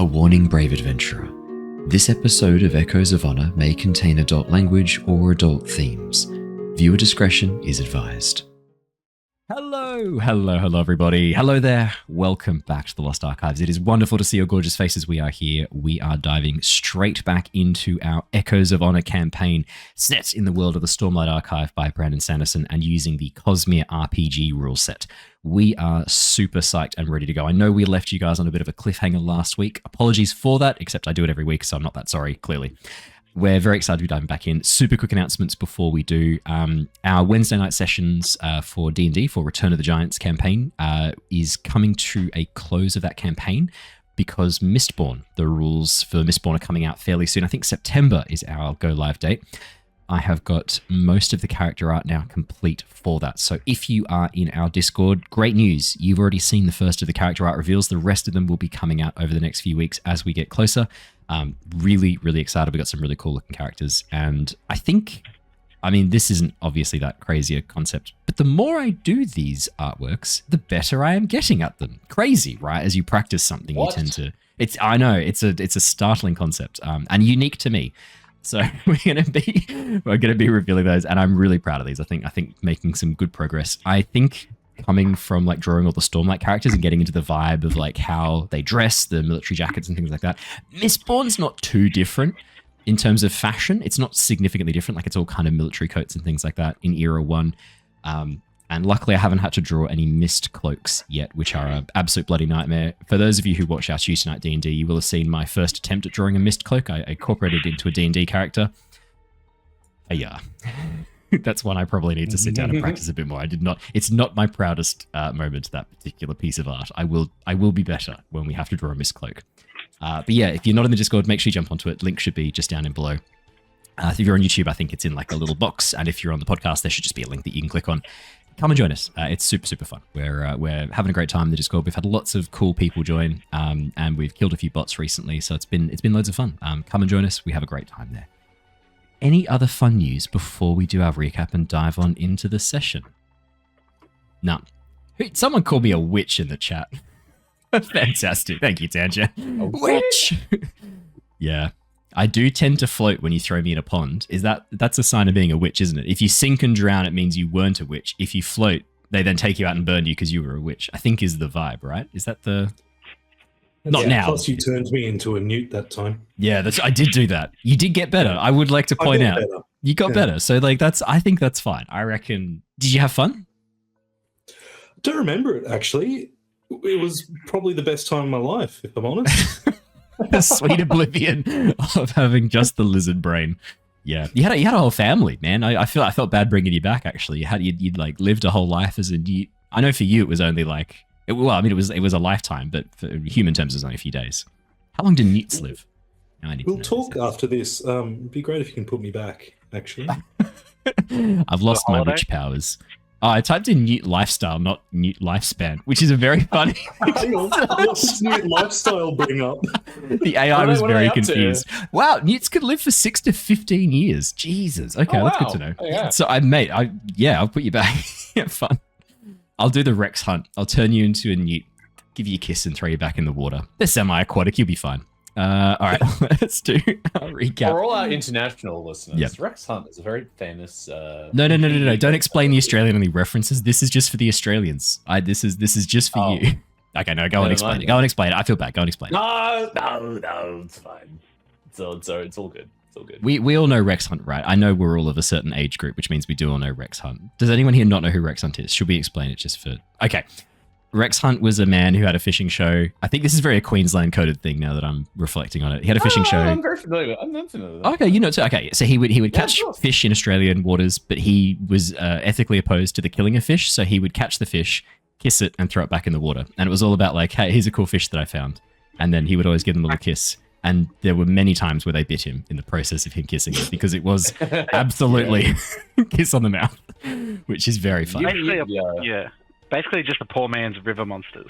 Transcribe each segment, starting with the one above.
A warning, brave adventurer. This episode of Echoes of Honor may contain adult language or adult themes. Viewer discretion is advised. Hello everybody. Hello there. Welcome back to the Lost Archives. It is wonderful to see your gorgeous faces. We are here. We are diving straight back into our Echoes of Honor campaign set in the world of the Stormlight Archive by Brandon Sanderson and using the Cosmere RPG rule set. We are super psyched and ready to go. I know we left you guys on a bit of a cliffhanger last week. Apologies for that, except I do it every week, so I'm not that sorry, clearly. We're very excited to be diving back in. Super quick announcements before we do. Our Wednesday night sessions for D&D, for Return of the Giants campaign, is coming to a close of that campaign because Mistborn, the rules for Mistborn are coming out fairly soon. I think September is our go live date. I have got most of the character art now complete for that. So if you are in our Discord, great news. You've already seen the first of the character art reveals. The rest of them will be coming out over the next few weeks as we get closer. Really, really excited. We got some really cool looking characters. And I mean, this isn't obviously that crazy a concept, but the more I do these artworks, the better I am getting at them. Crazy, right? As you practice something, you tend to, I know, it's a startling concept and unique to me. So we're gonna be revealing those, and I'm really proud of these. I think making some good progress. I think coming from like drawing all the Stormlight characters and getting into the vibe of like how they dress, the military jackets and things like that. Mistborn's not too different in terms of fashion. It's not significantly different. Like it's all kind of military coats and things like that in Era 1. And luckily I haven't had to draw any mist cloaks yet, which are an absolute bloody nightmare. For those of you who watch our Tuesday Night D&D, you will have seen my first attempt at drawing a mist cloak. I incorporated it into a D&D character. Yeah. That's one I probably need to sit down and practice a bit more. It's not my proudest moment, that particular piece of art. I will be better when we have to draw a mist cloak. But yeah, if you're not in the Discord, make sure you jump onto it. Link should be just down in below. If you're on YouTube, I think it's in like a little box. And if you're on the podcast, there should just be a link that you can click on. Come and join us. It's super, super fun. We're having a great time in the Discord. We've had lots of cool people join, and we've killed a few bots recently, so it's been loads of fun. Come and join us. We have a great time there. Any other fun news before we do our recap and dive on into the session? None. Someone called me a witch in the chat. Fantastic. Thank you, Tanja. A witch. Yeah. I do tend to float when you throw me in a pond. That's a sign of being a witch, isn't it? If you sink and drown, it means you weren't a witch. If you float, they then take you out and burn you because you were a witch. I think is the vibe, right? Is that the... Not now. Plus you turned me into a newt that time. Yeah, I did do that. You did get better. I would like to point out. Better. You got better. So like I think that's fine. I reckon. Did you have fun? I don't remember it, actually. It was probably the best time of my life, if I'm honest. The sweet oblivion of having just the lizard brain. Yeah, you had a whole family, man. I felt bad bringing you back. Actually, you'd like lived a whole life as a newt. I know for you it was only like it was a lifetime, but for human terms it was only a few days. How long do newts live? We'll talk after this. It'd be great if you can put me back. Actually, I've lost my witch powers. Oh, I typed in newt lifestyle, not newt lifespan, which is a very funny. What's newt lifestyle bring up? The AI was very confused. Wow, newts could live for 6 to 15 years. Jesus. Okay, that's good to know. Oh, yeah. So I'll put you back. Yeah, fun. I'll do the Rex hunt. I'll turn you into a newt, give you a kiss, and throw you back in the water. They're semi-aquatic. You'll be fine. All right, let's do a recap. For all our international listeners, yep. Rex Hunt is a very famous... No. Don't explain the Australian-only references. This is just for the Australians. This is just for you. Okay, no, go and explain it. Go and explain it. I feel bad. Go and explain it. No, it's fine. It's all good. It's all good. We all know Rex Hunt, right? I know we're all of a certain age group, which means we do all know Rex Hunt. Does anyone here not know who Rex Hunt is? Should we explain it just for... Okay. Rex Hunt was a man who had a fishing show. I think this is very a Queensland coded thing now that I'm reflecting on it. He had a fishing show. I'm very familiar with that. Okay, you know too. Okay, so he would catch fish in Australian waters, but he was ethically opposed to the killing of fish. So he would catch the fish, kiss it, and throw it back in the water. And it was all about like, hey, here's a cool fish that I found. And then he would always give them a little kiss. And there were many times where they bit him in the process of him kissing it because it was absolutely kiss on the mouth, which is very funny. Basically just a poor man's river monsters.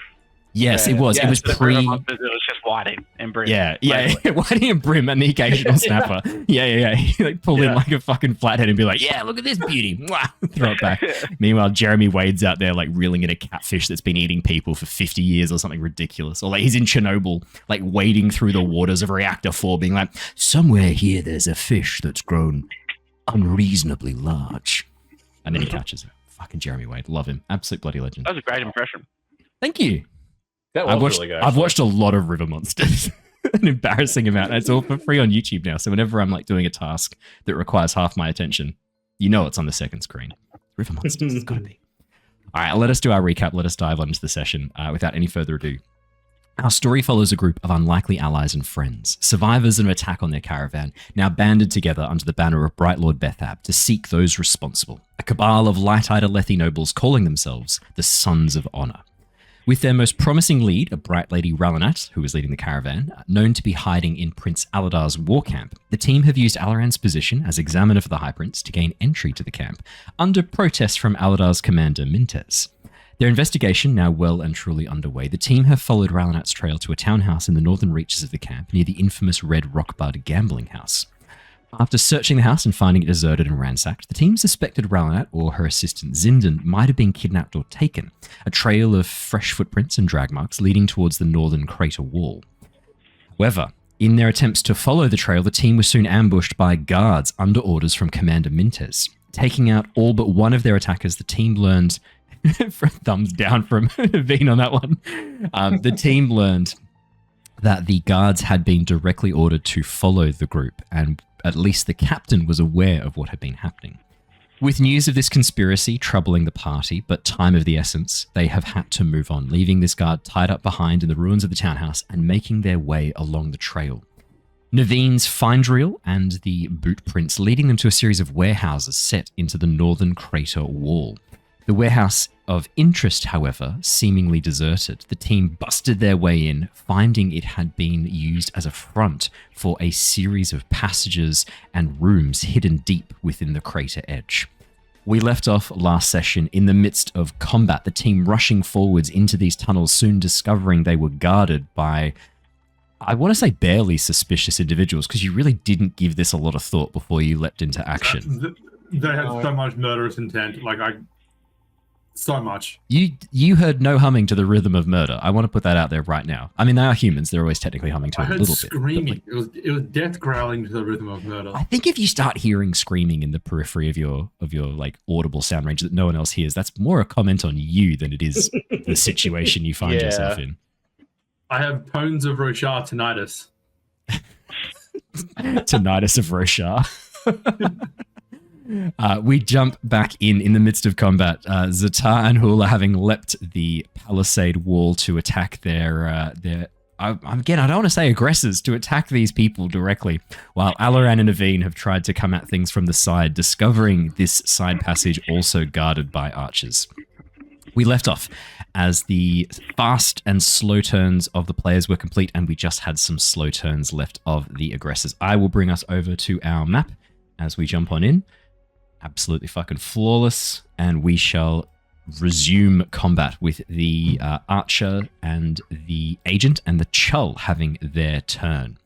Yes, it was. Yeah, it was so the pre. river monsters, it was just Whiting and Brim. Yeah, Whitey and Brim and the occasional snapper. Yeah. He like pull in like a fucking flathead and be like, "Yeah, look at this beauty." Mwah! Throw it back. Meanwhile, Jeremy Wade's out there like reeling in a catfish that's been eating people for 50 years or something ridiculous. Or like he's in Chernobyl, like wading through the waters of Reactor 4, being like, "Somewhere here there's a fish that's grown unreasonably large," and then he catches it. Fucking Jeremy Wade, love him, absolute bloody legend. That was a great impression. Thank you. That was really good. I've watched a lot of River Monsters, an embarrassing amount. It's all for free on YouTube now. So whenever I'm like doing a task that requires half my attention, you know it's on the second screen. River Monsters, it's got to be. All right, let us do our recap. Let us dive on into the session without any further ado. Our story follows a group of unlikely allies and friends, survivors of an attack on their caravan, now banded together under the banner of Bright Lord Bethab to seek those responsible, a cabal of light-eyed Aelthi nobles calling themselves the Sons of Honor. With their most promising lead, a bright lady Ralanat, who was leading the caravan, known to be hiding in Prince Aladar's warcamp, the team have used Alaran's position as examiner for the High Prince to gain entry to the camp, under protest from Aladar's commander Mintez. Their investigation now well and truly underway, the team have followed Ralanat's trail to a townhouse in the northern reaches of the camp near the infamous Red Rockbud gambling house. After searching the house and finding it deserted and ransacked, the team suspected Ralanat or her assistant Zindan might have been kidnapped or taken, a trail of fresh footprints and drag marks leading towards the northern crater wall. However, in their attempts to follow the trail, the team was soon ambushed by guards under orders from Commander Mintez. Taking out all but one of their attackers, the team learned... thumbs down from Vedan on that one. The team learned that the guards had been directly ordered to follow the group, and at least the captain was aware of what had been happening. With news of this conspiracy troubling the party, but time of the essence, they have had to move on, leaving this guard tied up behind in the ruins of the townhouse and making their way along the trail. Nevien's find reel and the boot prints leading them to a series of warehouses set into the northern crater wall. The warehouse of interest, however, seemingly deserted. The team busted their way in, finding it had been used as a front for a series of passages and rooms hidden deep within the crater edge. We left off last session in the midst of combat, the team rushing forwards into these tunnels, soon discovering they were guarded by, I want to say barely suspicious individuals, because you really didn't give this a lot of thought before you leapt into action. They had so much murderous intent, so much. You heard no humming to the rhythm of murder. I want to put that out there right now. I mean, they are humans. They're always technically humming to it a little screaming. bit. It was death growling to the rhythm of murder. I think if you start hearing screaming in the periphery of your like audible sound range that no one else hears, that's more a comment on you than it is the situation you find yourself in. I have tones of Roshar tinnitus. Tinnitus of Roshar. We jump back in the midst of combat. Ztar and Hula having leapt the palisade wall to attack their again, I don't want to say aggressors, to attack these people directly, while Alaran and Neivien have tried to come at things from the side, discovering this side passage also guarded by archers. We left off as the fast and slow turns of the players were complete, and we just had some slow turns left of the aggressors. I will bring us over to our map as we jump on in. Absolutely fucking flawless, and we shall resume combat with the archer and the agent and the Chull having their turn.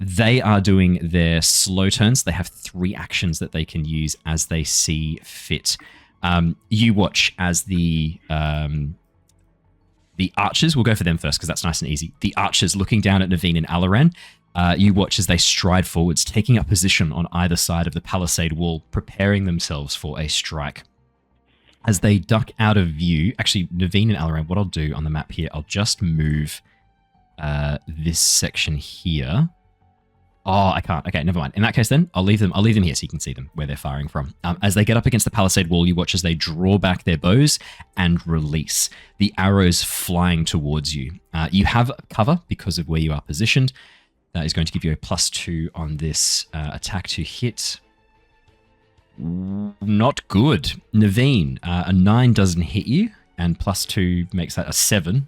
They are doing their slow turns. They have 3 actions that they can use as they see fit. You watch as the archers, we'll go for them first because that's nice and easy. The archers looking down at Neivien and Alaran. You watch as they stride forwards, taking up position on either side of the palisade wall, preparing themselves for a strike. As they duck out of view, actually, Neivien and Alaran, what I'll do on the map here, I'll just move this section here. Oh, I can't. Okay, never mind. In that case, then I'll leave them here so you can see them where they're firing from. As they get up against the palisade wall, you watch as they draw back their bows and release the arrows flying towards you. You have cover because of where you are positioned. That is going to give you a +2 on this attack to hit. Not good. Neivien, a 9 doesn't hit you, and +2 makes that a 7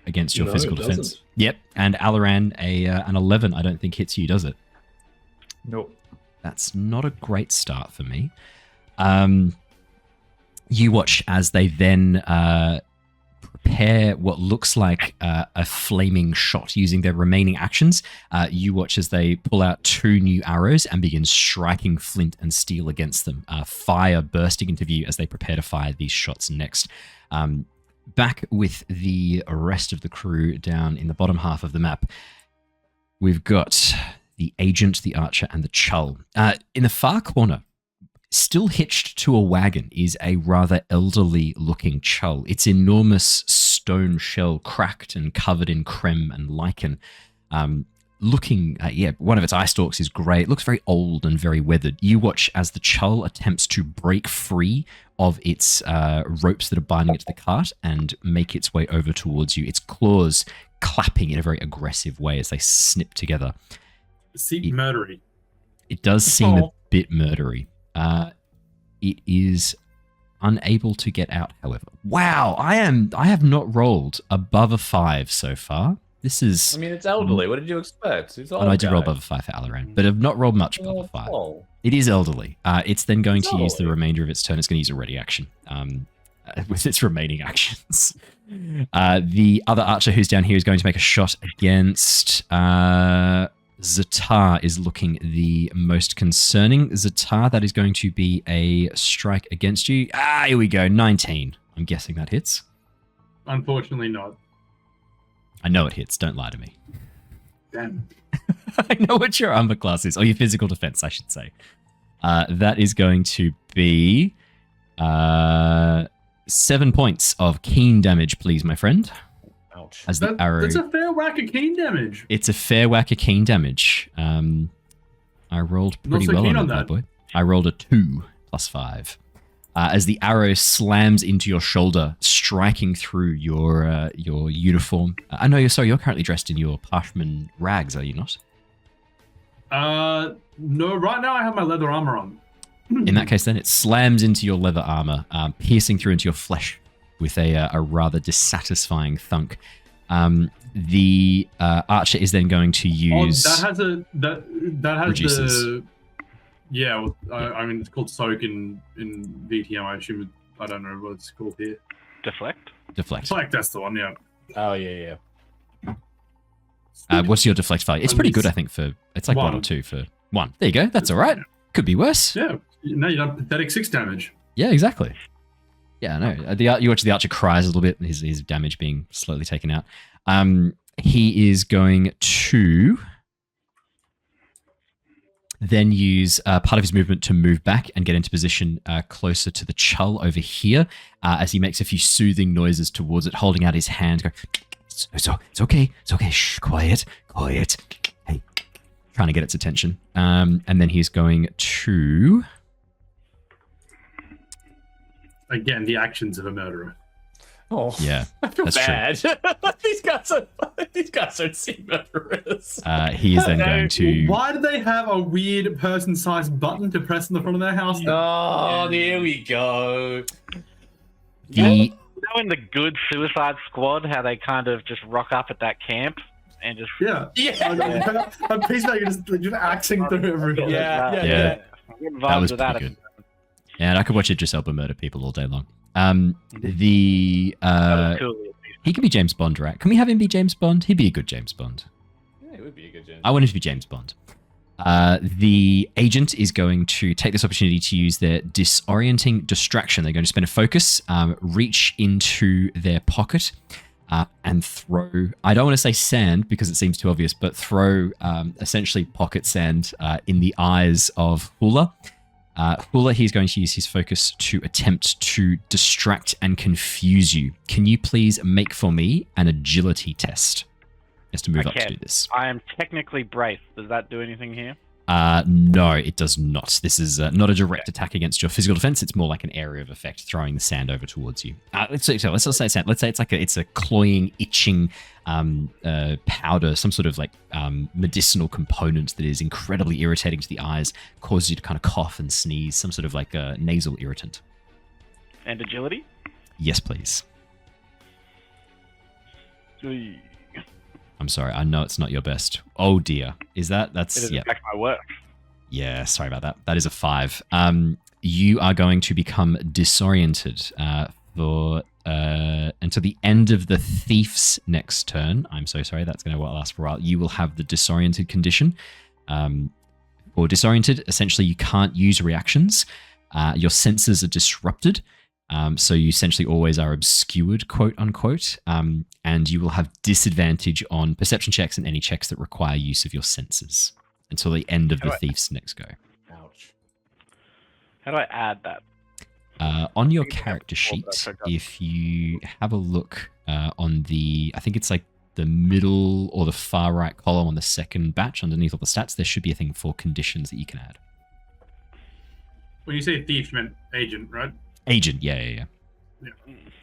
against your physical defense. Doesn't. Yep, and Alaran, an 11 I don't think hits you, does it? Nope. That's not a great start for me. You watch as they then prepare what looks like a flaming shot using their remaining actions. You watch as they pull out 2 new arrows and begin striking flint and steel against them. Fire bursting into view as they prepare to fire these shots next. Back with the rest of the crew down in the bottom half of the map, we've got the agent, the archer, and the Chull. In the far corner, still hitched to a wagon, is a rather elderly-looking Chull. Its enormous stone shell cracked and covered in creme and lichen. One of its eye stalks is grey. It looks very old and very weathered. You watch as the Chull attempts to break free of its ropes that are binding it to the cart and make its way over towards you. Its claws clapping in a very aggressive way as they snip together. Murdery. It does seem a bit murdery. It is unable to get out, however. Wow, I have not rolled above a 5 so far. This is... I mean, it's elderly. What did you expect? It's I did roll above a 5 for Alaran, but I've not rolled much above a 5. It is elderly. It's then going to use the remainder of its turn. It's going to use a ready action with its remaining actions. The other archer who's down here is going to make a shot against... Ztar is looking the most concerning. Ztar, that is going to be a strike against you. Here we go. 19. I'm guessing that hits. Unfortunately not. I know it hits. Don't lie to me. Damn. I know what your armor class is. Or your physical defense, I should say. That is going to be 7 points of keen damage, please, my friend. Ouch. As the arrow... That's a fair whack of keen damage. It's a fair whack of keen damage. I rolled pretty well on that, boy. I rolled a 2 plus 5. As the arrow slams into your shoulder, striking through your uniform. I know you're currently dressed in your parchment rags, are you not? No, right now I have my leather armor on. In that case, then, it slams into your leather armor, piercing through into your flesh with a rather dissatisfying thunk. The archer is then going to use... that has reduces. Yeah, well, I mean, it's called soak in VTM. I assume I don't know what it's called here. Deflect? Deflect. Deflect, that's the one, yeah. Oh, yeah. What's your deflect value? It's pretty good, I think, for... It's like 1 or 2 for 1. There you go. That's all right. Could be worse. Yeah. Now you done pathetic 6 damage. Yeah, exactly. Yeah, I know. You watch the archer cries a little bit, his damage being slowly taken out. He is going to then use part of his movement to move back and get into position closer to the Chull over here as he makes a few soothing noises towards it, holding out his hand, going, it's okay, shh, quiet, hey, trying to get its attention. And then he's going to... Again, the actions of a murderer. Oh, yeah, I feel bad. These guys don't seem murderers. He is then going to... Why do they have a weird person-sized button to press on the front of their house? Oh, there we go. The... In the good Suicide Squad, how they kind of just rock up at that camp and just... Yeah. A peacemaker just axing through everything. Yeah. That was pretty good. Yeah, and I could watch Idris Elba murder people all day long. He could be James Bond, right? Can we have him be James Bond? He'd be a good James Bond. Yeah, it would be a good James Bond. I want him to be James Bond. The agent is going to take this opportunity to use their disorienting distraction. They're going to spend a focus, reach into their pocket, and throw... I don't want to say sand because it seems too obvious, but throw essentially pocket sand in the eyes of Hula. Hula, he's going to use his focus to attempt to distract and confuse you. Can you please make for me an agility test? Just to move up to do this. I am technically braced. Does that do anything here? No, it does not. This is not a direct attack against your physical defense. It's more like an area of effect, throwing the sand over towards you. Let's not say sand. Let's say it's a cloying, itching powder, some sort of like medicinal component that is incredibly irritating to the eyes, causes you to kind of cough and sneeze, some sort of like a nasal irritant. And agility? Yes, please. 3. I'm sorry, I know it's not your best. Oh dear. That's... It is affect my work. Yeah, sorry about that. That is a 5. You are going to become disoriented until the end of the thief's next turn. I'm so sorry, that's going to last for a while. You will have the disoriented condition. Or disoriented, essentially you can't use reactions. Your senses are disrupted. So you essentially always are obscured, quote unquote. And you will have disadvantage on perception checks and any checks that require use of your senses until the end of the thief's next go. Ouch. How do I add that? On your character sheet, if you have a look on the, I think it's like the middle or the far right column on the second batch underneath all the stats, there should be a thing for conditions that you can add. When you say thief, you meant agent, right? Agent, yeah.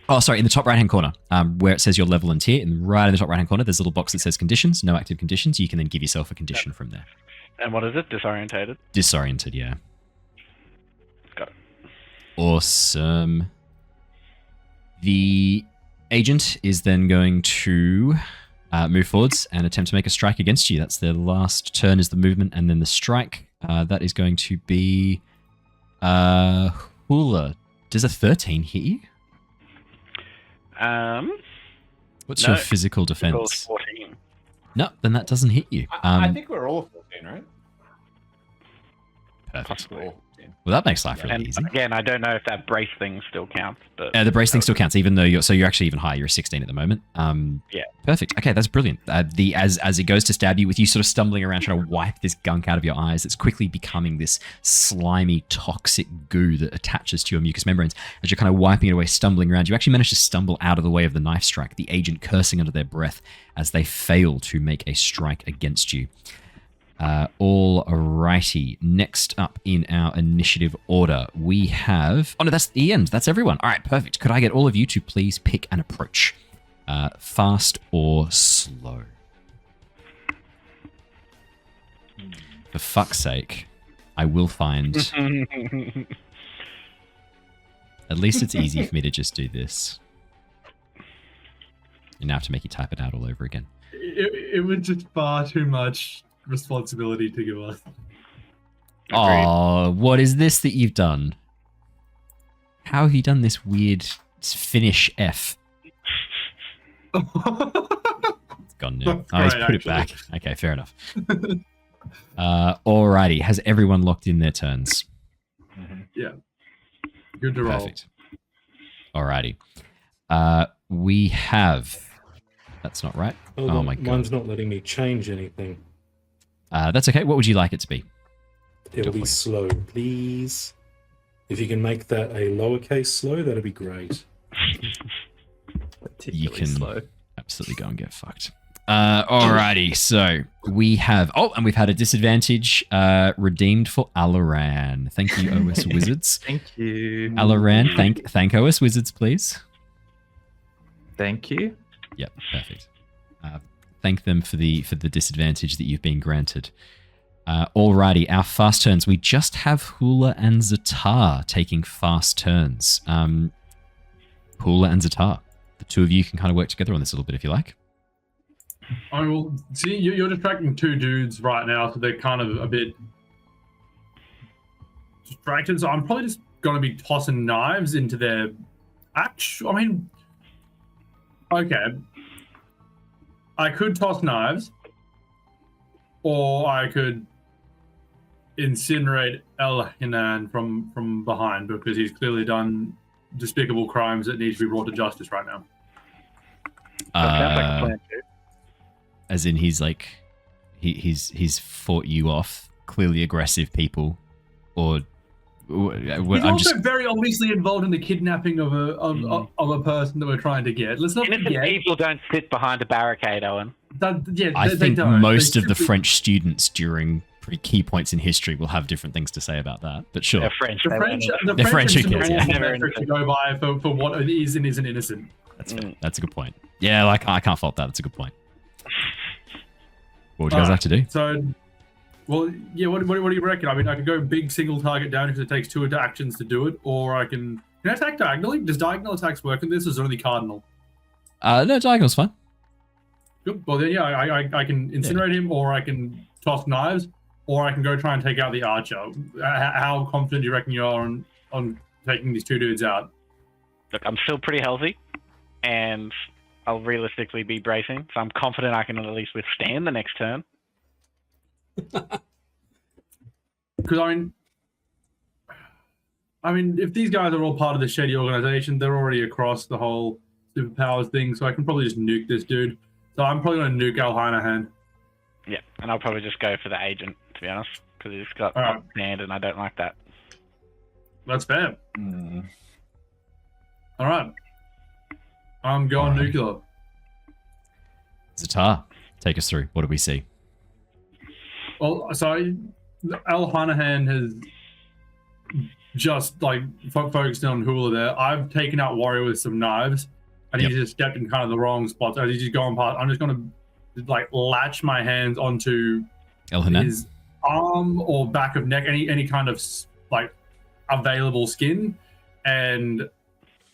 Oh, sorry, in the top right-hand corner, where it says your level and tier, and right in the top right-hand corner, there's a little box that says conditions, no active conditions. You can then give yourself a condition from there. And what is it? Disorientated? Disoriented, yeah. Got it. Awesome. The agent is then going to move forwards and attempt to make a strike against you. That's their last turn is the movement, and then the strike. That is going to be Hula. Does a 13 hit you? What's your physical defense? 14. No, then that doesn't hit you. I think we're all 14, right? Perfect. We're all 14. Well, that makes life really And easy. again, I don't know if that brace thing still counts. But The brace thing still counts, even though you're actually even higher. You're 16 at the moment. Yeah. Perfect. Okay, that's brilliant. As it goes to stab you, with you sort of stumbling around trying to wipe this gunk out of your eyes, it's quickly becoming this slimy, toxic goo that attaches to your mucous membranes. As you're kind of wiping it away, stumbling around, you actually manage to stumble out of the way of the knife strike. The agent cursing under their breath as they fail to make a strike against you. All righty. Next up in our initiative order, we have... Oh, no, that's the end. That's everyone. All right, perfect. Could I get all of you to please pick an approach? Fast or slow? For fuck's sake, I will find... At least it's easy for me to just do this. You now have to make you type it out all over again. It was just far too much responsibility to give us. Oh, what is this that you've done? How have you done this weird Finnish F? It's gone now. Oh, he's Right, put it back. Okay, fair enough. Alrighty, has everyone locked in their turns? Yeah. Good to roll. Perfect. Alrighty. We have... That's not right. Oh my god. Mine's not letting me change anything. That's okay. What would you like it to be? It'll be slow, please. If you can make that a lowercase slow, that'd be great. You can absolutely go and get fucked. Alrighty, so we have... Oh, and we've had a disadvantage redeemed for Alaran. Thank you, OS Wizards. Thank you. Alaran, thank OS Wizards, please. Thank you. Yep, perfect. Thank them for the disadvantage that you've been granted. Alrighty, our fast turns. We just have Hula and Ztar taking fast turns. Hula and Ztar. The two of you can kind of work together on this a little bit if you like. I will see. You're distracting two dudes right now, so they're kind of a bit distracted. So I'm probably just going to be tossing knives into their okay. I could toss knives, or I could incinerate El-Hinan from behind because he's clearly done despicable crimes that need to be brought to justice right now. Sounds like a plan too. As in, he's like, he's fought you off, clearly aggressive people, or He's also very obviously involved in the kidnapping of a person that we're trying to get. Let's not Innocent forget. people don't sit behind a barricade, Owen. I think don't. most of the French students during pretty key points in history will have different things to say about that. But sure, They're French. The They're French, French who cares, yeah. metric to go by for what is and isn't innocent. That's fair. That's a good point. Yeah, like I can't fault that. That's a good point. What would you guys like to do? So, well, yeah. What do you reckon? I mean, I could go big single target down because it takes 2 actions to do it, or I can I attack diagonally? Does diagonal attacks work in this, or is it only cardinal? No, diagonal's fine. Good. Well, then, yeah, I can incinerate him, or I can toss knives, or I can go try and take out the archer. How confident do you reckon you are on taking these two dudes out? look, I'm still pretty healthy, and I'll realistically be bracing, so I'm confident I can at least withstand the next turn. Because I mean, if these guys are all part of the Shady organization, they're already across the whole superpowers thing, so I can probably just nuke this dude. So I'm probably going to nuke Al-Hanahan. Yeah, and I'll probably just go for the agent, to be honest, because he's got hand, and I don't like that. That's fair. All right. I'm going nuclear. Ztar, take us through. What do we see? Well, so Al-Hanahan has just like focused on Hula there. I've taken out Warrior with some knives, and he's just stepped in kind of the wrong spots. As he's just going past, I'm just going to like latch my hands onto his arm or back of neck, any kind of like available skin, and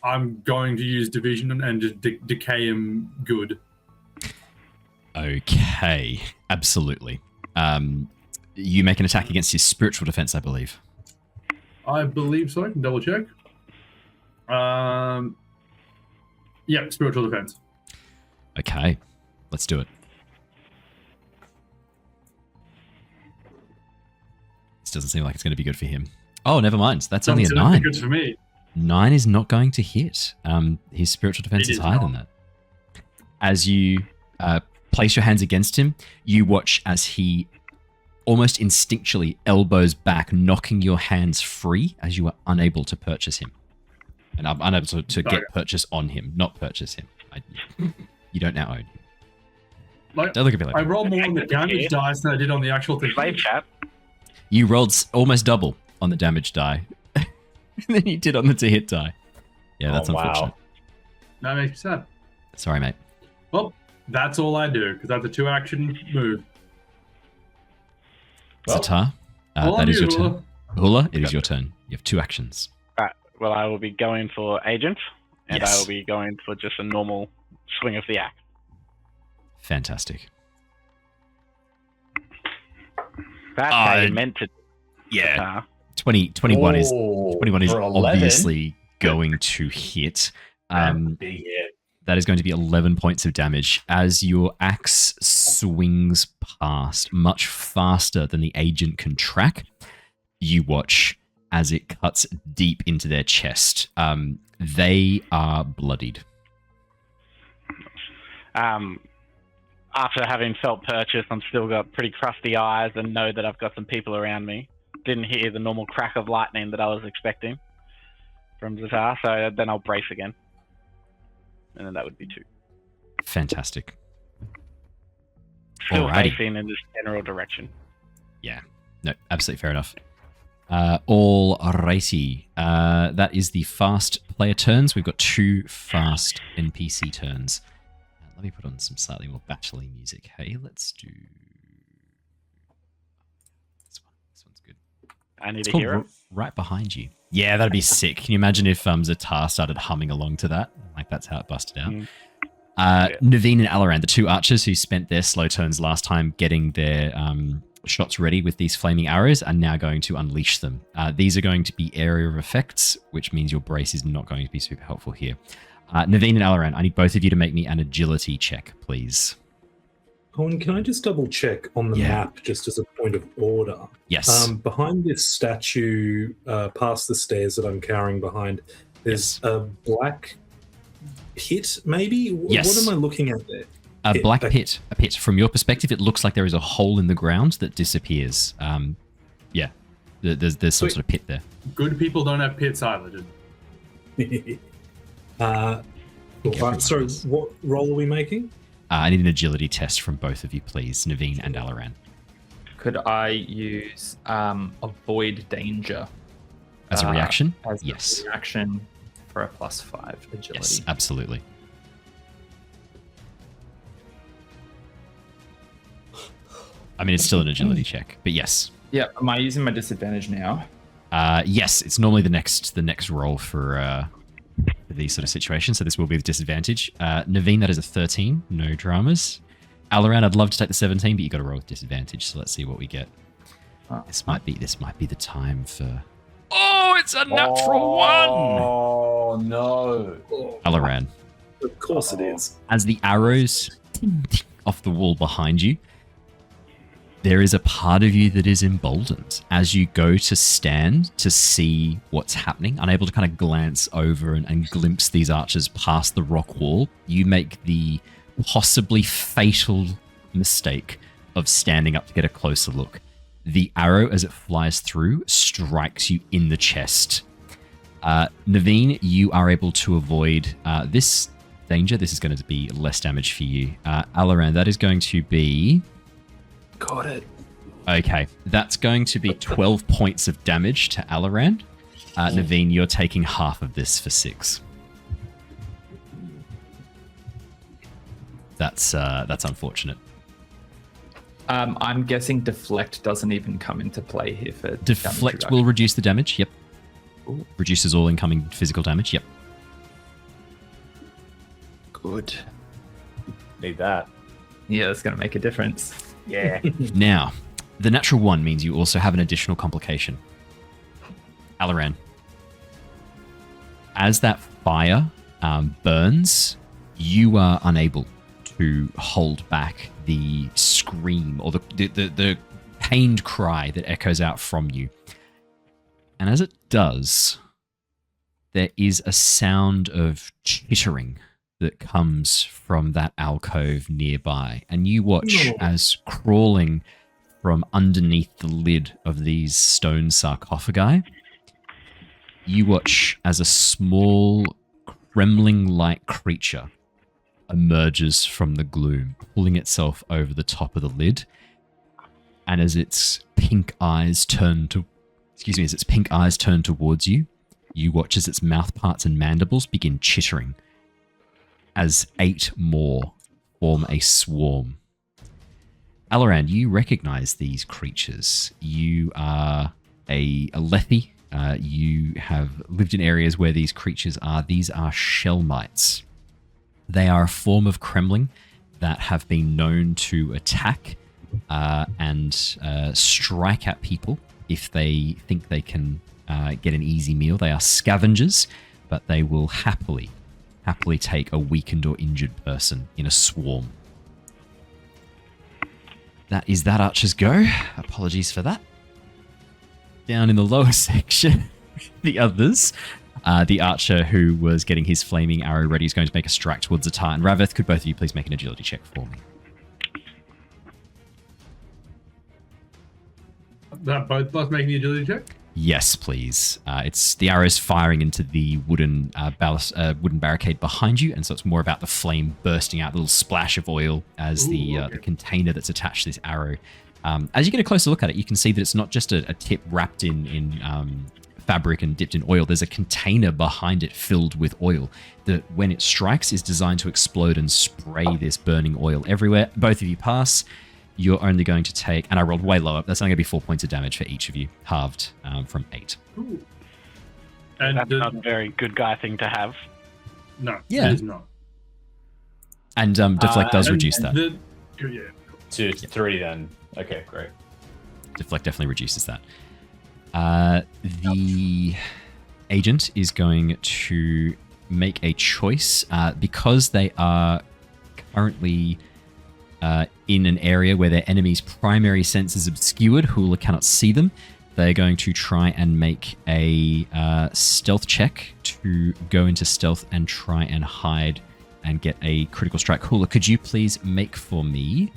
I'm going to use division and just decay him good. Okay, absolutely. You make an attack against his spiritual defense, I believe. I believe so. I can double check. Yeah, spiritual defense. Okay, let's do it. This doesn't seem like it's going to be good for him. Oh, never mind. That's only a 9. Good for me. 9 is not going to hit. His spiritual defense is higher than that. As you place your hands against him, you watch as he almost instinctually elbows back, knocking your hands free as you are unable to purchase him. And I'm unable to get purchase on him, not purchase him. You don't now own him. Like, don't look at me like I rolled more on the damage dice than I did on the actual thing. Slave chat. You rolled almost double on the damage die than you did on the to hit die. Yeah, that's unfortunate. Wow. That makes me sad. Sorry, mate. Well, that's all I do, because that's a 2-action move. Ztar, that is your turn. Hula, it is your turn. You have 2 actions. Right. Well, I will be going for agent, and Yes. I will be going for just a normal swing of the axe. Fantastic. That's how you meant to. Yeah. 21 is Oh, 21 is for 11? obviously going to hit. Big hit. That is going to be 11 points of damage as your axe swings past much faster than the agent can track. You watch as it cuts deep into their chest. They are bloodied. After having felt purchase, I'm still got pretty crusty eyes and know that I've got some people around me. Didn't hear the normal crack of lightning that I was expecting from Ztar, so then I'll brace again. And then that would be 2. Fantastic. Still Alrighty. facing in this general direction. Yeah, no, absolutely fair enough. Alrighty. That is the fast player turns. We've got 2 fast NPC turns. Let me put on some slightly more bachelor music. Hey, let's do this one. This one's good. I need It's a called hero. Right behind you. Yeah, that'd be sick. Can you imagine if Ztar started humming along to that? Like, that's how it busted out. Neivien and Alaran, the 2 archers who spent their slow turns last time getting their shots ready with these flaming arrows, are now going to unleash them. These are going to be area of effects, which means your brace is not going to be super helpful here. Neivien and Alaran, I need both of you to make me an agility check, please. Owen, can I just double check on the map, just as a point of order? Yes. Behind this statue, past the stairs that I'm carrying behind, there's a black pit, maybe? Yes. What am I looking at there? A black pit. A pit. From your perspective, it looks like there is a hole in the ground that disappears. Yeah. There's some sort of pit there. Good people don't have pits either, Cool. So what roll are we making? I need an agility test from both of you, please, Neivien and Alaran. Could I use avoid danger As a reaction? As Yes. a reaction for a +5 agility. Yes, absolutely. I mean, it's still an agility check, but yes. Yeah. Am I using my disadvantage now? Yes, it's normally the next roll for these sort of situations, so this will be the disadvantage. Neivien, that is a 13, no dramas. Alaran, I'd love to take the 17, but you got to roll with disadvantage, so let's see what we get. This might be the time for... Oh, it's a natural 1! Oh no. Alaran. Of course it is. As the arrows off the wall behind you, there is a part of you that is emboldened as you go to stand to see what's happening, unable to kind of glance over and glimpse these archers past the rock wall. You make the possibly fatal mistake of standing up to get a closer look. The arrow, as it flies through, strikes you in the chest. Neivien, you are able to avoid this danger. This is going to be less damage for you. Alaran, that is going to be... Got it. Okay, that's going to be 12 points of damage to Alaran. Neivien, you're taking half of this for 6. That's unfortunate. I'm guessing deflect doesn't even come into play here for Deflect will reduce the damage. Yep. Ooh. Reduces all incoming physical damage. Yep. Good. Need that. Yeah, that's going to make a difference. Yeah. Now, the natural 1 means you also have an additional complication. Alaran. As that fire burns, you are unable to hold back the scream or the pained cry that echoes out from you. And as it does, there is a sound of chittering that comes from that alcove nearby. And you watch as crawling from underneath the lid of these stone sarcophagi, you watch as a small gremlin-like creature emerges from the gloom, pulling itself over the top of the lid. And as its pink eyes turn towards you, you watch as its mouth parts and mandibles begin chittering as 8 more form a swarm. Alaran, you recognize these creatures. You are a Aelthi. You have lived in areas where these creatures are. These are shell mites. They are a form of Kremling that have been known to attack and strike at people if they think they can get an easy meal. They are scavengers, but they will happily take a weakened or injured person in a swarm. That is that archer's go. Apologies for that. Down in the lower section, the others. The archer who was getting his flaming arrow ready is going to make a strike towards Ztar. And Rav-eth, could both of you please make an agility check for me? That both of us making the agility check? Yes, please. It's the arrows firing into the wooden barricade behind you, and so it's more about the flame bursting out, a little splash of oil as the container that's attached to this arrow. As you get a closer look at it, you can see that it's not just a tip wrapped in fabric and dipped in oil. There's a container behind it filled with oil that, when it strikes, is designed to explode and spray this burning oil everywhere. Both of you pass. You're only going to take, and I rolled way lower, that's only going to be 4 points of damage for each of you, halved from 8. Ooh. And That's not a very good guy thing to have. No, Yeah. it is not. And Deflect does reduce that. Yeah. To 3 then. Okay, great. Deflect definitely reduces that. The agent is going to make a choice because they are currently in an area where their enemy's primary sense is obscured. Hula cannot see them. They're going to try and make a stealth check to go into stealth and try and hide and get a critical strike. Hula, could you please make for me...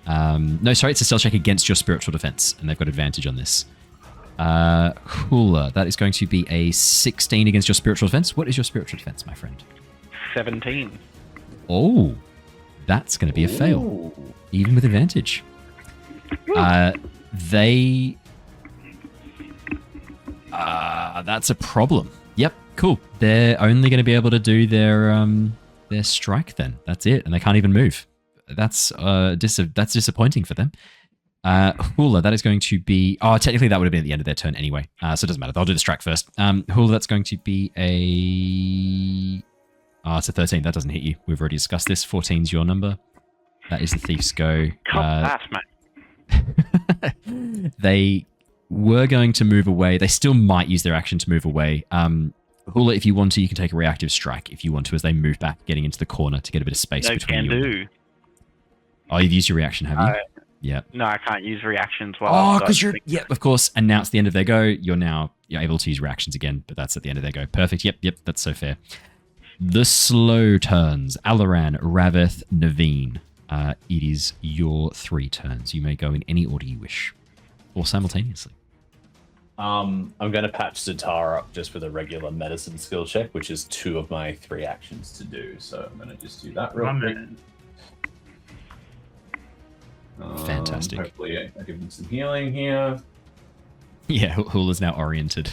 no, sorry, it's a stealth check against your spiritual defense, and they've got advantage on this. Hula, that is going to be a 16 against your spiritual defense. What is your spiritual defense, my friend? 17. Oh, that's going to be a fail, even with advantage. That's a problem. Yep, cool. They're only going to be able to do their strike then. That's it, and they can't even move. That's disappointing for them. Hula, that is going to be... Oh, technically that would have been at the end of their turn anyway, so it doesn't matter. I'll do the strike first. Hula, that's going to be a... Oh, it's a 13. That doesn't hit you. We've already discussed this. 14's your number. That is the thief's go. That, mate. They were going to move away. They still might use their action to move away. Hula, if you want to, you can take a reactive strike if you want to, as they move back, getting into the corner to get a bit of space No between can you. do. Oh, you've used your reaction, have you? Yeah. No, I can't use reactions while Oh, I've got because you're... the- Yep, of course. And now it's the end of their go. You're able to use reactions again, but that's at the end of their go. Perfect. Yep, that's so fair. The slow turns. Alaran, Rav-eth, Neivien. It is your 3 turns. You may go in any order you wish. Or simultaneously. I'm going to patch Ztar up just with a regular medicine skill check, which is 2 of my 3 actions to do. So I'm going to just do that real quick. Fantastic. Hopefully I give them some healing here. Yeah, Hula's now oriented.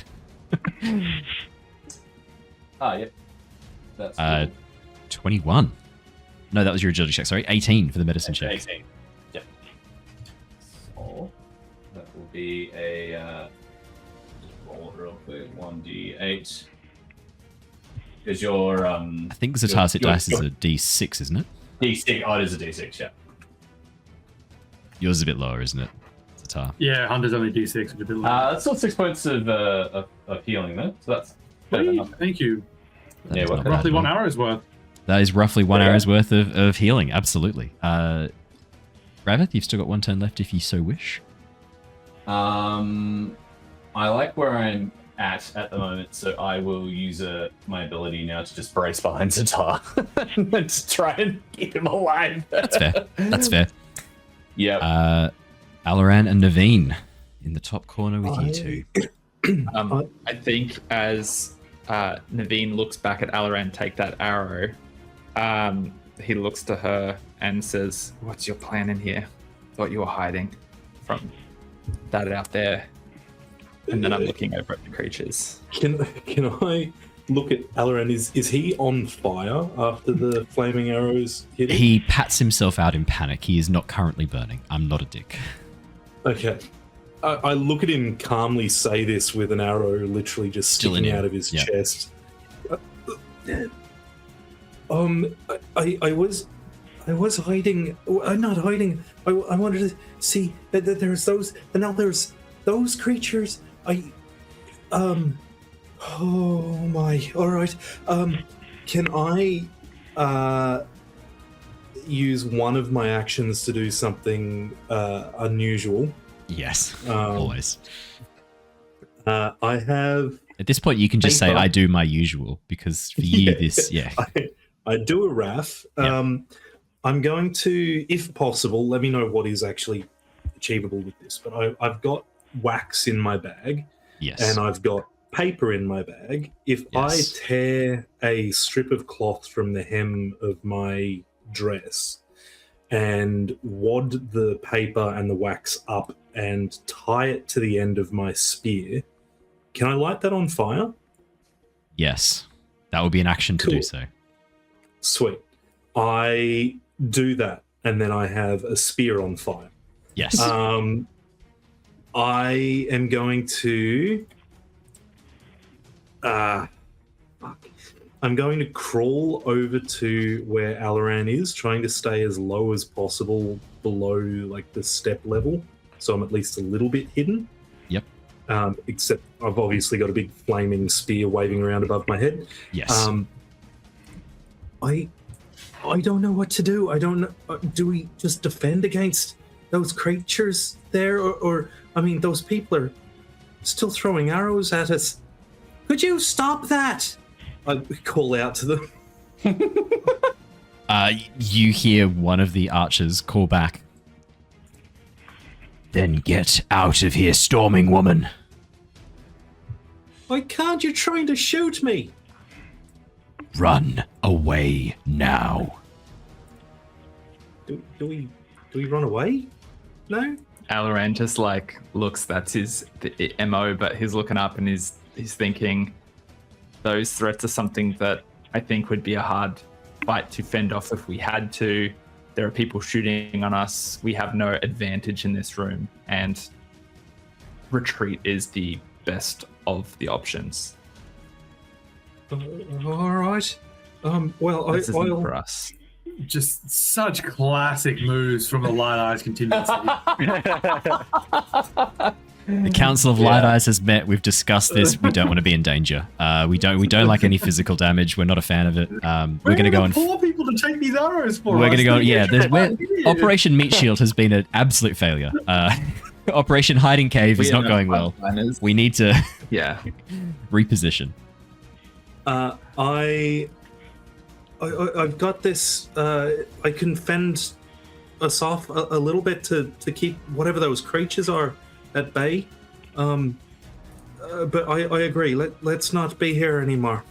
Yep. That's cool. 21. No, that was your agility check. Sorry, 18 for the medicine check. 18. Yep. So that will be a just roll it real quick. 1d8. Because your I think Ztar's hit dice is a d6, isn't it? d6. Oh, it is a d6. Yeah. Yours is a bit lower, isn't it, Ztar? Yeah, Hunter's only D6, which is a bit low. That's still 6 points of healing though. So that's better than nothing. Thank you. That Yeah, is well, not bad Roughly at all. 1 arrow's worth. That is roughly 1 Yeah. hour's worth of healing, absolutely. Rav-eth, you've still got 1 turn left if you so wish. I like where I'm at the moment, so I will use my ability now to just brace behind Ztar and to try and keep him alive. That's fair. That's fair. Yep. Alaran and Neivien in the top corner with you two. I think as Neivien looks back at Alaran take that arrow, he looks to her and says, "What's your plan in here? Thought you were hiding from that out there." And then I'm looking over at the creatures. Can I look at Alaran? Is he on fire after the flaming arrows hit him? He pats himself out in panic. He is not currently burning. I'm not a dick. Okay. I look at him calmly say this with an arrow literally just Still in sticking him. out of his Yeah. chest. I was hiding. I'm not hiding. I wanted to see that there's those. And now there's those creatures. Oh my. All right. Can I use one of my actions to do something unusual? Yes, Um, always. I have. At this point, you can just say, paper. "I do my usual," because for you, this, yeah. I do a RAF. Yeah. I'm going to, if possible, let me know what is actually achievable with this. But I've got wax in my bag, Yes. and I've got paper in my bag. If Yes. I tear a strip of cloth from the hem of my dress and wad the paper and the wax up and tie it to the end of my spear, can I light that on fire? Yes. That would be an action to do Cool. so. Sweet. I do that, and then I have a spear on fire. Yes. I am going to. Fuck. I'm going to crawl over to where Alaran is, trying to stay as low as possible below like the step level, so I'm at least a little bit hidden. Yep. Except I've obviously got a big flaming spear waving around above my head. Yes. I don't know what to do. I don't know. Do we just defend against those creatures there, or I mean, those people are still throwing arrows at us. Could you stop that? I call out to them. You hear one of the archers call back. Then get out of here, storming woman. I can't. You're trying to shoot me. Run away now. Do we run away? No. Alaran just like looks, that's his MO, but he's looking up and he's thinking those threats are something that I think would be a hard fight to fend off if we had to. There are people shooting on us. We have no advantage in this room, and retreat is the best of the options. All right. Well, This isn't I'll. for us. Just such classic moves from the Light Eyes contingency. The Council of Light Eyes has met. We've discussed this. We don't want to be in danger. We don't like any physical damage. We're not a fan of it. We're going to go and poor people to take these arrows for. We're going to go. Yeah, Operation Meat Shield has been an absolute failure. Operation Hiding Cave is not going well. We need to reposition. I've got this. I can fend us off a little bit to keep whatever those creatures are at bay. But I agree. Let's not be here anymore.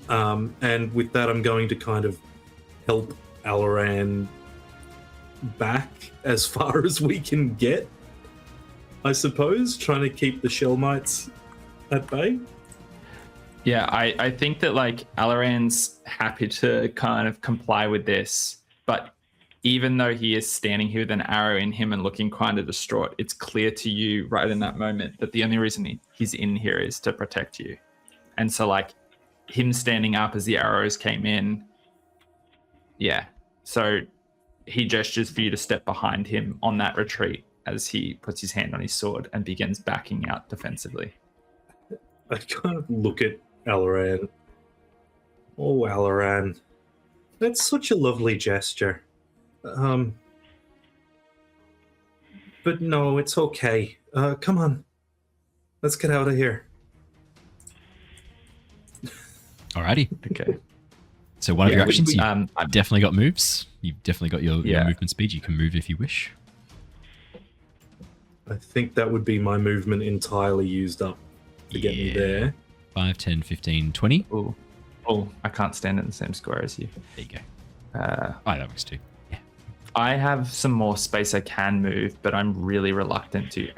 And with that, I'm going to kind of help Alaran back as far as we can get, I suppose, trying to keep the shell mites at bay. Yeah, I think that like Alaran's happy to kind of comply with this, but even though he is standing here with an arrow in him and looking kind of distraught, it's clear to you right in that moment that the only reason he's in here is to protect you. And so like him standing up as the arrows came in, so he gestures for you to step behind him on that retreat as he puts his hand on his sword and begins backing out defensively. I kind of look at Alaran. Oh, Alaran. That's such a lovely gesture. But no, it's okay. Come on. Let's get out of here. Alrighty. Okay. So one of your actions, you've definitely got moves. You've definitely got your movement speed. You can move if you wish. I think that would be my movement entirely used up to get me there. 5, 10, 15, 20. Oh, I can't stand in the same square as you. There you go. That works too. Yeah. I have some more space I can move, but I'm really reluctant to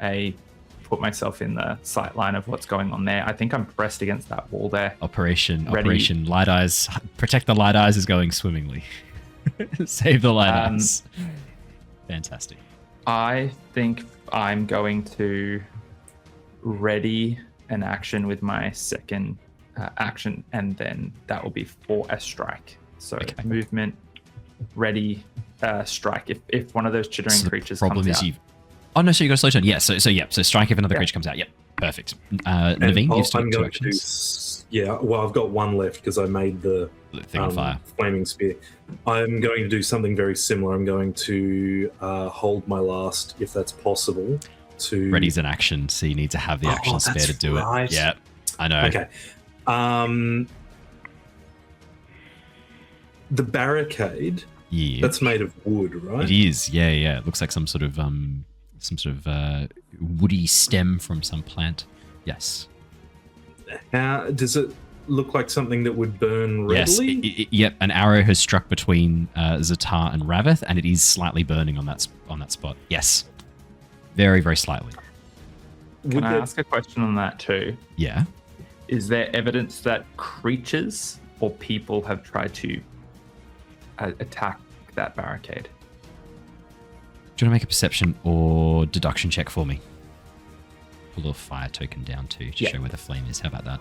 put myself in the sight line of what's going on there. I think I'm pressed against that wall there. Operation Light Eyes. Protect the Light Eyes is going swimmingly. Save the Light Eyes. Fantastic. I think I'm going to ready an action with my second action, and then that will be for a strike. So movement, ready, strike. If one of those chittering creatures comes out. Oh no, so you got a slow turn. Yeah, so strike if another creature comes out. Yep, perfect. Naveen, you've still got 2 actions. I've got one left because I made the thing on fire. Flaming spear. I'm going to do something very similar. I'm going to hold my last, if that's possible. Ready's an action, so you need to have the action spare to do it. Yeah, I know. Okay. The barricade. Yeah. That's made of wood, right? It is. Yeah. It looks like some sort of woody stem from some plant. Yes. Does it look like something that would burn readily? Yes. Yep. An arrow has struck between Ztar and Rav-eth, and it is slightly burning on that spot. Yes. Very, very slightly. Can I ask a question on that too? Yeah. Is there evidence that creatures or people have tried to attack that barricade? Do you want to make a perception or deduction check for me? Pull a fire token down too to show where the flame is. How about that?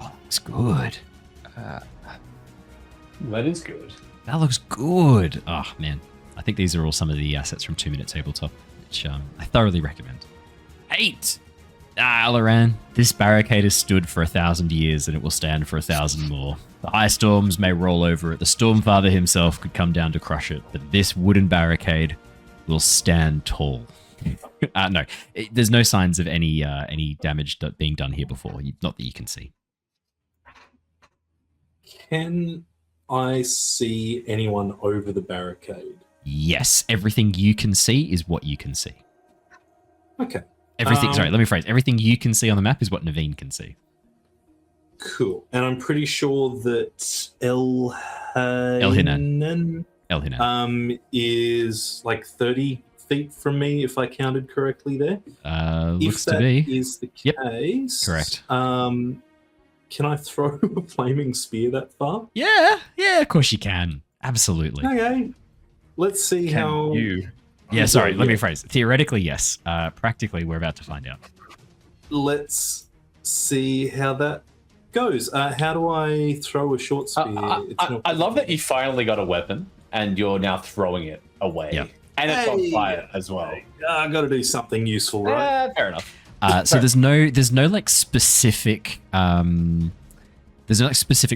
Oh, looks good. That is good. That looks good. Oh, man. I think these are all some of the assets from 2 Minute Tabletop, which I thoroughly recommend. 8! Alaran, this barricade has stood for 1,000 years and it will stand for 1,000 more. The ice storms may roll over it. The Stormfather himself could come down to crush it, but this wooden barricade will stand tall. No, there's no signs of any damage being done here before, not that you can see. Can I see anyone over the barricade? Yes, everything you can see is what you can see. Okay. Sorry, let me phrase. Everything you can see on the map is what Naveen can see. Cool. And I'm pretty sure that Elhinan is like 30 feet from me, if I counted correctly there. Looks to be. If that is the case... Correct. Can I throw a flaming spear that far? Yeah, of course you can. Absolutely. Okay. Let's see how... Yeah, sorry, let me rephrase. Theoretically, yes. Practically, we're about to find out. Let's see how that goes. How do I throw a short spear? I love that you finally got a weapon and you're now throwing it away. Yep. And it's on fire as well. I got to do something useful, right? Fair enough. So there's no like specific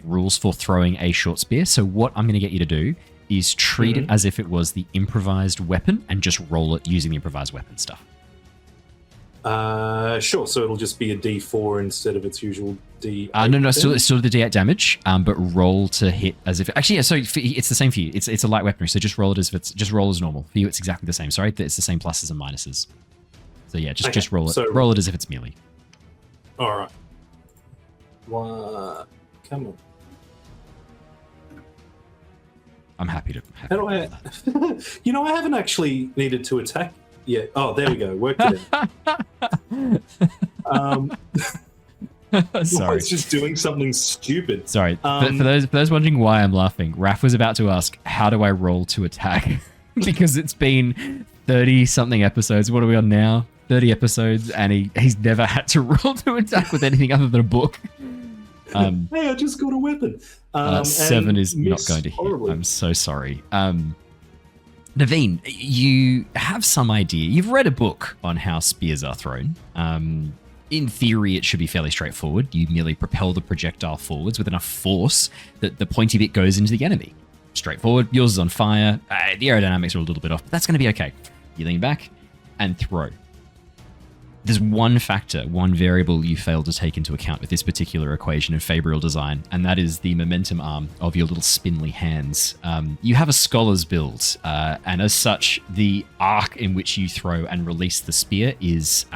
rules for throwing a short spear. So what I'm going to get you to do is treat it as if it was the improvised weapon and just roll it using the improvised weapon stuff. Sure. So it'll just be a D4 instead of its usual D. No, still the D8 damage. But roll to hit as if actually. Yeah, so it's the same for you. It's a light weaponry. So just roll it just roll as normal. For you, it's exactly the same. Sorry, it's the same pluses and minuses. So yeah, just roll it. So, roll it as if it's melee. All right. What? Come on. I'm happy to. How do I? I haven't actually needed to attack yet. Oh, there we go. Worked it out. Sorry, it's just doing something stupid. Sorry. For those wondering why I'm laughing, Raph was about to ask, "How do I roll to attack?" Because it's been 30-something episodes. What are we on now? 30 episodes, and he's never had to roll to attack with anything other than a book. Hey, I just got a weapon. 7 is not going to hit. Horribly. I'm so sorry. Neivien, you have some idea. You've read a book on how spears are thrown. In theory, it should be fairly straightforward. You merely propel the projectile forwards with enough force that the pointy bit goes into the enemy. Straightforward. Yours is on fire. The aerodynamics are a little bit off, but that's going to be okay. You lean back and throw. There's one factor, one variable you fail to take into account with this particular equation of Fabrial design, and that is the momentum arm of your little spindly hands. You have a scholar's build, and as such, the arc in which you throw and release the spear is,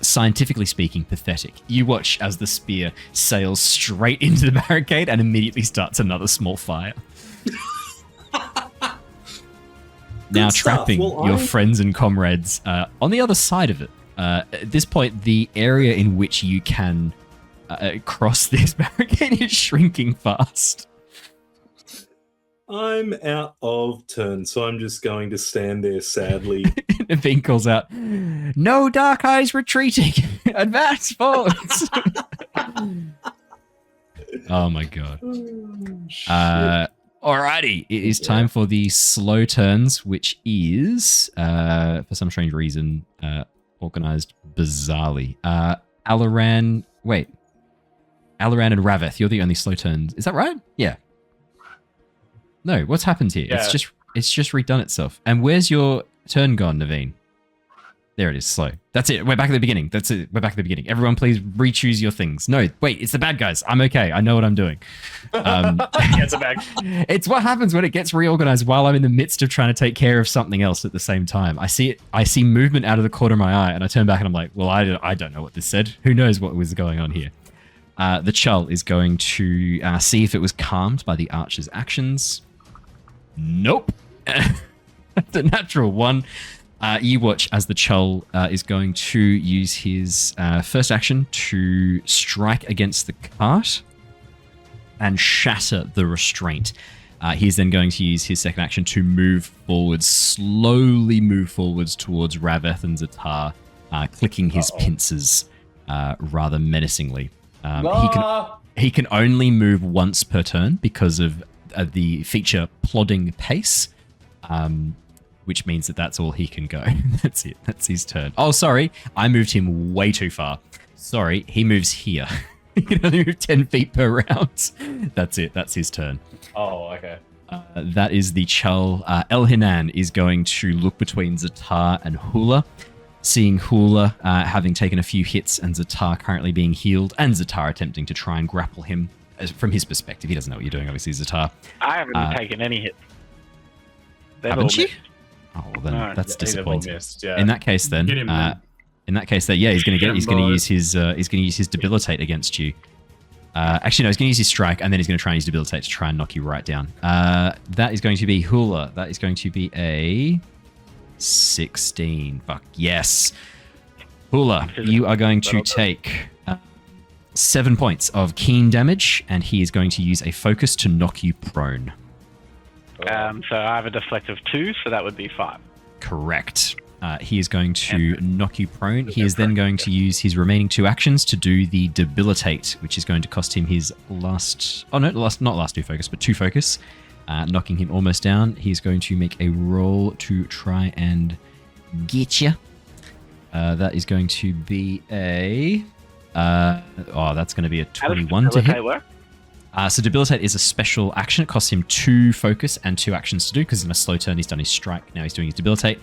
scientifically speaking, pathetic. You watch as the spear sails straight into the barricade and immediately starts another small fire. Now trapping your friends and comrades on the other side of it. At this point, the area in which you can cross this barricade is shrinking fast. I'm out of turn, so I'm just going to stand there sadly. Neivien calls out, "No Dark Eyes retreating! Advance forwards!" Oh my god. Alrighty, it is time for the slow turns, which is, for some strange reason, organized bizarrely. Alaran and Rav-eth, you're the only slow turns. Is that right? Yeah. No, what's happened here? Yeah. It's just redone itself. And where's your turn gone, Neivien? There it is, slow. That's it. We're back at the beginning. That's it. We're back at the beginning. Everyone, please re-choose your things. No, wait, it's the bad guys. I'm okay. I know what I'm doing. It's a bag. It's what happens when it gets reorganized while I'm in the midst of trying to take care of something else at the same time. I see movement out of the corner of my eye, and I turn back and I'm like, well, I don't know what this said. Who knows what was going on here? The Chull is going to see if it was calmed by the archer's actions. Nope. That's a natural one. You watch as the Chull is going to use his first action to strike against the cart and shatter the restraint. He's then going to use his second action to slowly move forwards towards Rav-eth and Ztar, clicking his pincers rather menacingly. He can only move once per turn because of the feature plodding pace. Which means that's all he can go. That's it. That's his turn. Oh, sorry. I moved him way too far. Sorry. He moves here. He can only move 10 feet per round. That's it. That's his turn. Oh, okay. That is the Chull. Elhinan is going to look between Ztar and Hula. Seeing Hula having taken a few hits and Ztar currently being healed, and Ztar attempting to try and grapple him. From his perspective, he doesn't know what you're doing, obviously, Ztar. I haven't taken any hits. Haven't you? Oh, well, then No, that's disappointing. Missed, yeah. In that case, then, Get him, man. he's going to use his debilitate against you. Actually, no, he's going to use his strike, and then he's going to try and use debilitate to try and knock you right down. That is going to be Hula. That is going to be a 16. Fuck yes, Hula. You are going to take 7 points of keen damage, and he is going to use a focus to knock you prone. So I have a deflect of 2, so that would be 5. Correct. He is going to knock you prone. He is then going to use his remaining 2 actions to do the debilitate, which is going to cost him his not last 2 focus, but 2 focus. knocking him almost down. He's going to make a roll to try and get you. That is going to be a... that's going to be a 21 to hit. Work? So Debilitate is a special action. It costs him 2 focus and 2 actions to do, because in a slow turn he's done his strike. Now he's doing his Debilitate.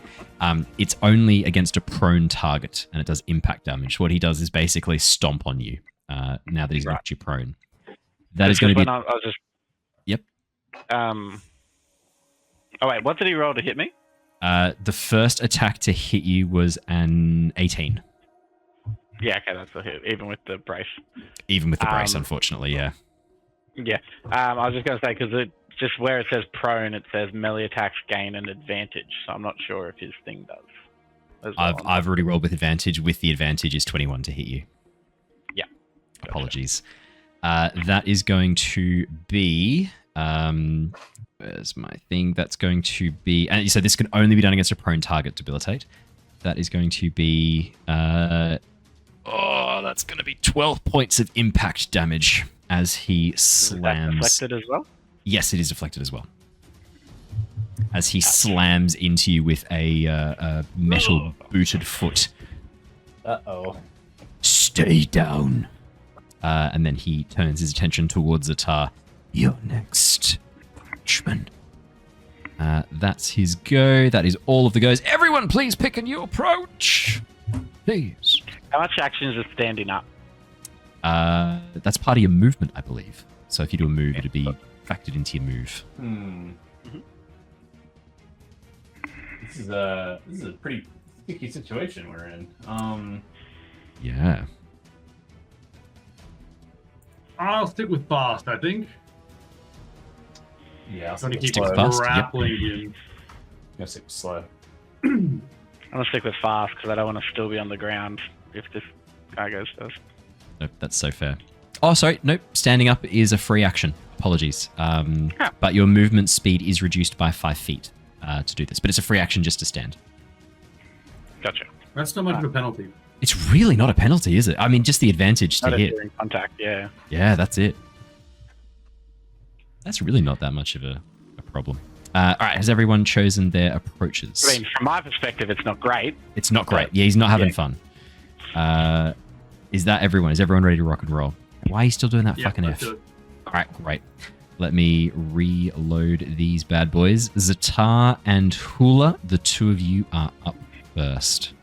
It's only against a prone target, and it does impact damage. What he does is basically stomp on you now that he's knocked you prone. That is going to be... Yep. Oh, wait, what did he roll to hit me? The first attack to hit you was an 18. Yeah, okay, that's a hit, even with the brace. Even with the brace, unfortunately, yeah. Yeah, I was just going to say, because just where it says prone, it says melee attacks gain an advantage, so I'm not sure if his thing does. As well. I've already rolled with advantage. With the advantage is 21 to hit you. Yeah. Apologies. That is going to be... where's my thing? That's going to be... And you said this can only be done against a prone target, Debilitate. That is going to be... that's going to be 12 points of impact damage as he slams... Is that deflected as well? Yes, it is deflected as well. As he slams into you with a metal booted foot. Uh-oh. Stay down. And then he turns his attention towards Ztar. You're next, Frenchman. That's his go. That is all of the goes. Everyone, please pick a new approach. Please. How much action is standing up? That's part of your movement, I believe. So if you do a move, it'd be factored into your move. This is a pretty sticky situation we're in. Yeah. I'll stick with fast, I think. Yeah, I'll Trying to keep Stick with fast, grappling him. go stick with slow. I'm going to stick with fast, because I don't want to still be on the ground if this guy goes first. Nope, that's so fair. Oh, sorry. Nope. Standing up is a free action. Apologies. But your movement speed is reduced by 5 feet to do this. But it's a free action just to stand. Gotcha. That's not much of a penalty. It's really not a penalty, is it? I mean, just the advantage to Not hit. during contact, yeah. Yeah, that's it. That's really not that much of a problem. All right, has everyone chosen their approaches? I mean, from my perspective, it's not great. It's not great. Yeah, he's not having fun. Is that everyone? Is everyone ready to rock and roll? Why are you still doing that fucking F? Do it. All right, great. Let me reload these bad boys. Ztar and Hula, the two of you are up first.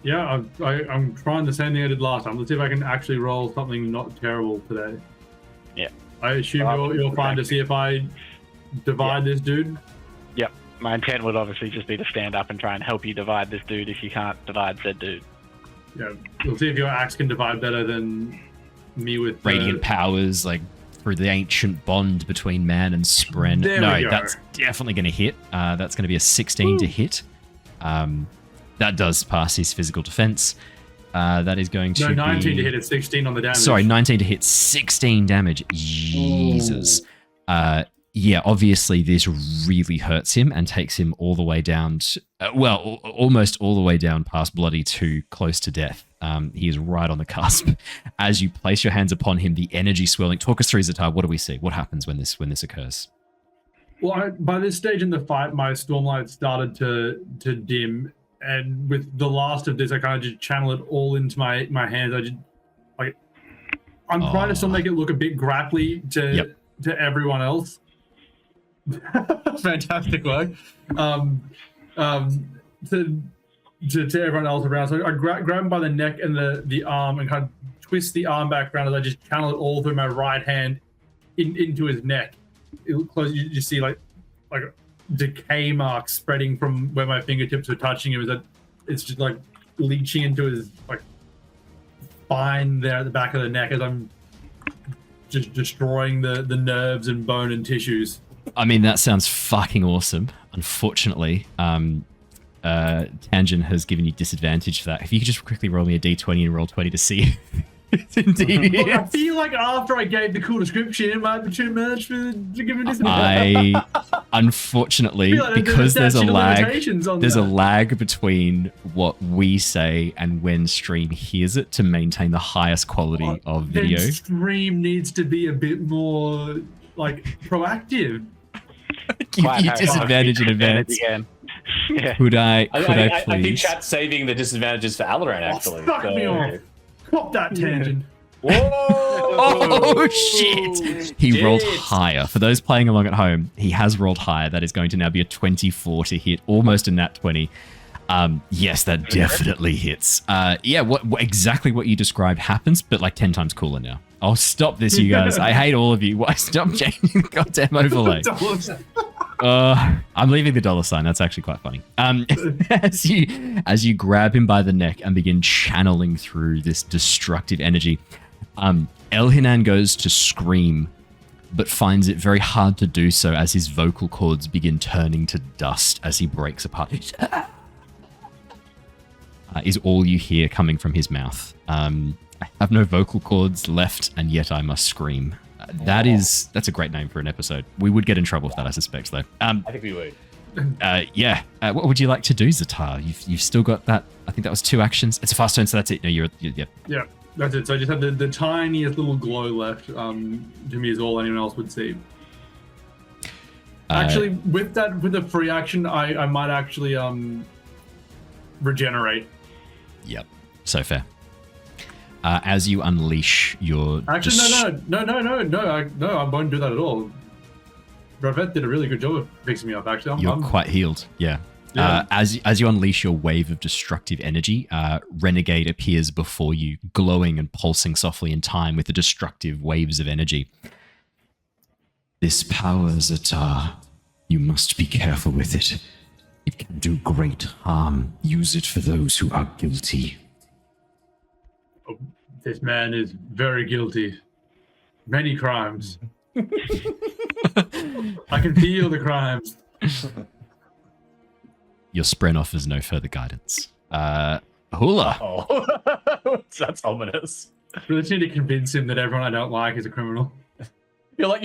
Yeah, I'm trying the same thing I did last time. Let's see if I can actually roll something not terrible today. Yeah. I assume you're fine to see if I divide this dude. Yep. My intent would obviously just be to stand up and try and help you divide this dude if you can't divide said dude. Yeah, we'll see if your axe can divide better than me with Radiant powers, like through the ancient bond between man and Spren. There No, we go. that's definitely going to hit. That's going to be a 16 to hit. That does pass his physical defense. That is going to No, 19 be... to hit it, 16 on the damage. Sorry, 19 to hit, 16 damage. Jesus. Yeah, obviously this really hurts him and takes him all the way down to, almost all the way down past Bloody to close to death. He is right on the cusp. As you place your hands upon him, the energy swirling. Talk us through, Ztar. What do we see? What happens when this occurs? Well, by this stage in the fight, my Stormlight started to dim, and with the last of this, I kind of just channel it all into my hands. I'm trying to still make it look a bit grapply to everyone else. Fantastic work. To everyone else around. So I grab him by the neck and the arm and kind of twist the arm back around as I just channel it all through my right hand into his neck. You see like decay marks spreading from where my fingertips are touching him. It's just like leaching into his like spine there at the back of the neck as I'm just destroying the nerves and bone and tissues. I mean, that sounds fucking awesome. Unfortunately, Tangent has given you disadvantage for that. If you could just quickly roll me a d20 and roll 20 to see if indeed Look, I feel like after I gave the cool description, it might be too much to give me disadvantage. Unfortunately, because there's a lag between what we say and when stream hears it to maintain the highest quality of video. Then stream needs to be a bit more like proactive. Give you disadvantage in advance. Again. Yeah. Could I I think please? chat's saving the disadvantages for Alaran, actually. Fuck me off. Stop that tangent. Whoa! Oh shit! He rolled higher. For those playing along at home, he has rolled higher. That is going to now be a 24 to hit, almost a nat 20. Yes, that definitely hits. Yeah, what exactly what you described happens, but like 10 times cooler now. I'll stop this, you guys. I hate all of you. Why stop changing the goddamn overlay? I'm leaving the $sign. That's actually quite funny. As you grab him by the neck and begin channeling through this destructive energy, Elhinan goes to scream, but finds it very hard to do so as his vocal cords begin turning to dust as he breaks apart. Is all you hear coming from his mouth. I have no vocal cords left, and yet I must scream. That's a great name for an episode. We would get in trouble with that, I suspect, though. I think we would. Yeah. What would you like to do, Ztar? You've still got that. I think that was 2 actions. It's a fast turn, so that's it. No, you're yeah. Yeah, that's it. So I just have the tiniest little glow left. To me, is all anyone else would see. Actually, with the free action, I might actually regenerate. Yep. So fair. As you unleash your... Actually, no, I won't do that at all. Rav-eth did a really good job of fixing me up, actually. You're quite healed, yeah. As you unleash your wave of destructive energy, Renegade appears before you, glowing and pulsing softly in time with the destructive waves of energy. This power, Ztar, you must be careful with it. It can do great harm. Use it for those who are guilty. Oh, this man is very guilty. Many crimes. I can feel the crimes. Your Spren offers no further guidance. Hula. Oh, that's ominous. We just need to convince him that everyone I don't like is a criminal. You're like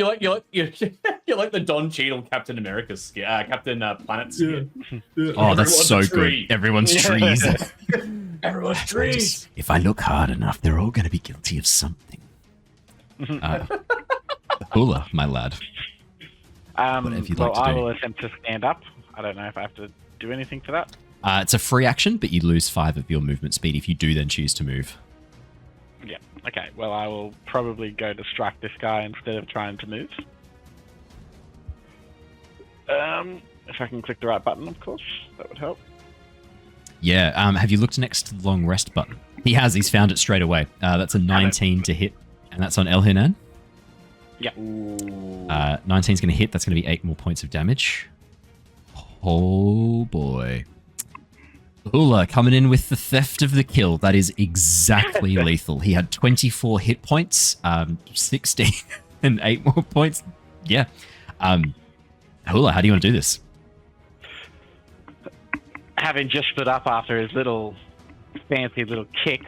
the Don Cheadle Captain America skin, Captain Planet skin. Yeah. Oh, that's so good. Everyone's trees. Everyone's trees. If I look hard enough, they're all going to be guilty of something. Hula, my lad. Whatever you'd like to do. I will attempt to stand up. I don't know if I have to do anything for that. It's a free action, but you lose 5 of your movement speed if you do then choose to move. Yeah. Okay. Well, I will probably go to strike this guy instead of trying to move. If I can click the right button, of course, that would help. Yeah. Have you looked next to the long rest button? He has. He's found it straight away. That's a 19 to hit, and that's on Elhinan. Yeah. 19's going to hit. That's going to be 8 more points of damage. Oh boy. Hula coming in with the theft of the kill. That is exactly lethal. He had 24 hit points, 16 and 8 more points. Yeah. Hula, how do you want to do this? Having just stood up after his little fancy little kick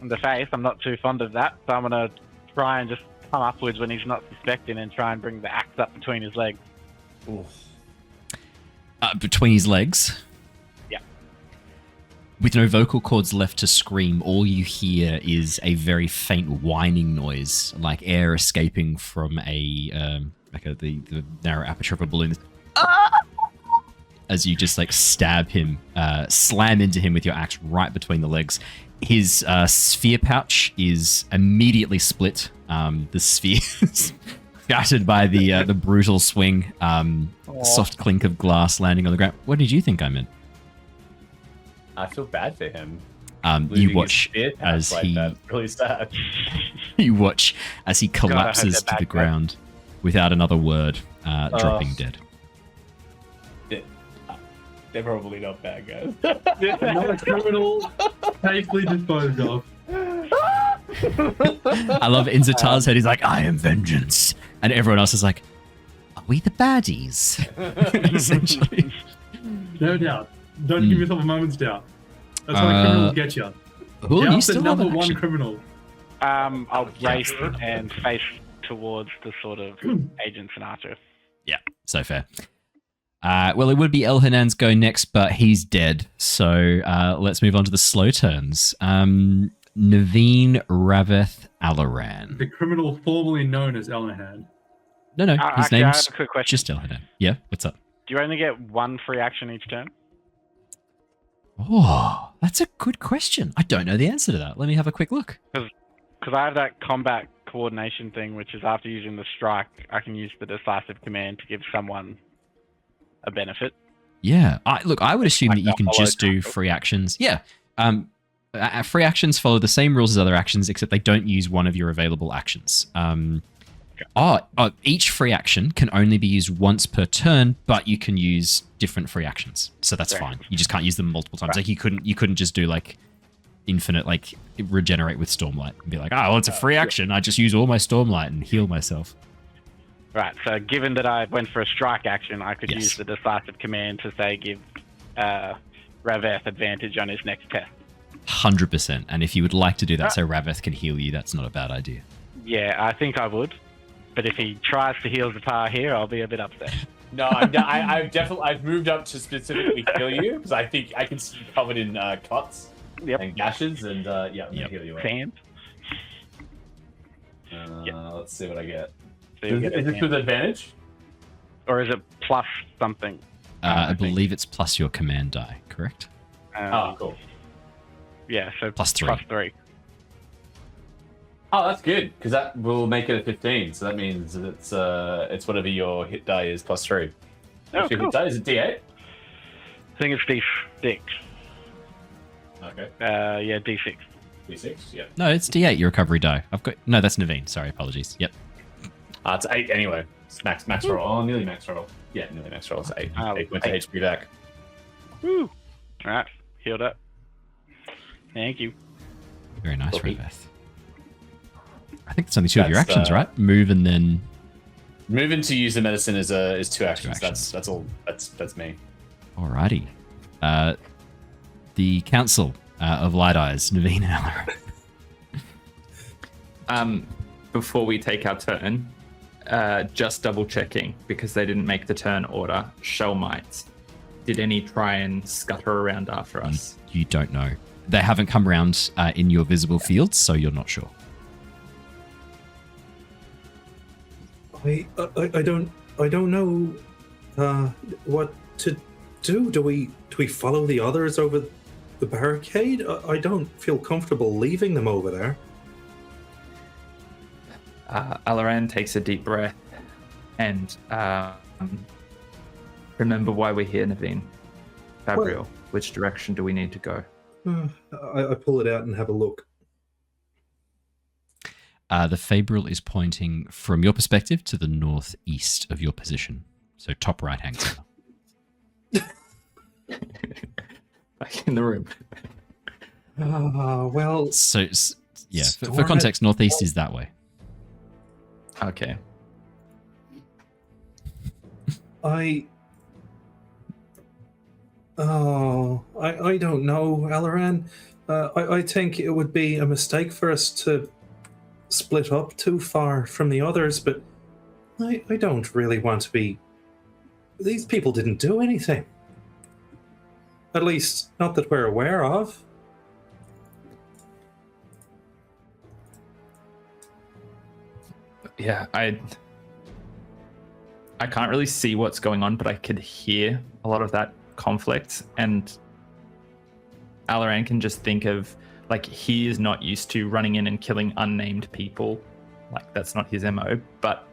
in the face, I'm not too fond of that. So I'm going to try and just come upwards when he's not suspecting and try and bring the axe up between his legs. Between his legs? Yeah. With no vocal cords left to scream, all you hear is a very faint whining noise, like air escaping from the narrow aperture of a balloon. As you just like stab him, slam into him with your axe right between the legs. His sphere pouch is immediately split. The sphere is shattered by the brutal swing. Soft clink of glass landing on the ground. What did you think I meant? I feel bad for him. You watch as he really sad. You watch as he collapses to the ground without another word, dropping dead. They're probably not bad guys. Not a criminal, safely disposed of. I love in Ztar's head. He's like, "I am vengeance," and everyone else is like, "Are we the baddies?" Essentially. No doubt. Don't give yourself a moment's doubt. That's how a criminal will get you. Well, you still the number have one action. criminal. I'll race and face towards the sort of agents and archers. Yeah, so fair. Well, it would be Elhanan's go next, but he's dead. So let's move on to the slow turns. Neivien, Rav-eth, Alaran. The criminal formerly known as Elnahan. No, his Actually, I have name's a quick question. just Elhanan. Yeah, what's up? Do you only get one free action each turn? Oh, that's a good question. I don't know the answer to that. Let me have a quick look. Because I have that combat coordination thing, which is after using the strike, I can use the decisive command to give someone a benefit. Yeah, I would assume that you can follow just do free actions. Yeah, free actions follow the same rules as other actions, except they don't use one of your available actions. Each free action can only be used once per turn, but you can use different free actions, so that's fine. You just can't use them multiple times. Right. Like you couldn't just do like infinite like regenerate with Stormlight and be like, it's a free action. I just use all my Stormlight and heal myself. Right, so given that I went for a strike action, I could use the decisive command to say give Rav-eth advantage on his next test. 100%. And if you would like to do that so Rav-eth can heal you, that's not a bad idea. Yeah, I think I would. But if he tries to heal Ztar here, I'll be a bit upset. No, I've moved up to specifically kill you because I think I can see you covered in cuts and gashes, and I'm gonna heal you up. Sand. Let's see what I get. So Is this with advantage? Or is it plus something? I believe it's plus your command die, correct? Cool. Yeah, so Plus 3. Plus 3. Oh, that's good because that will make it a 15. So that means it's whatever your hit die is plus 3. What's your hit die? Is it D8? I think it's D6. Okay. Yeah, D6. D6. Yeah. No, it's D8. Your recovery die. No, that's Neivien. Sorry, apologies. Yep. It's 8 anyway. It's max roll. Oh, nearly max roll. Yeah, nearly max roll. It's 8. 8 went to HP back. Woo! All right, healed up. Thank you. Very nice, Rav-eth. I think it's only 2 of your actions, right? Move and then moving to use the medicine is 2 actions. 2 actions. That's all. That's me. Alrighty. The Council of Light Eyes, Neivien and Alaran. Before we take our turn, just double checking because they didn't make the turn order. Shell mites. Did any try and scutter around after us? You don't know. They haven't come around in your visible field, so you're not sure. I don't know what to do. Do we follow the others over the barricade? I don't feel comfortable leaving them over there. Alaran takes a deep breath and remember why we're here, Neivien. Fabriel, which direction do we need to go? I pull it out and have a look. The Fabriel is pointing from your perspective to the northeast of your position. So top right-hand corner. Back in the room. Well... So, yeah, for context, northeast is that way. Okay. I don't know, Alaran. I think it would be a mistake for us to split up too far from the others, but I don't really want to be... These people didn't do anything. At least, not that we're aware of. Yeah, I can't really see what's going on, but I could hear a lot of that conflict, and Alaran can just think of, like, he is not used to running in and killing unnamed people. Like, that's not his MO, but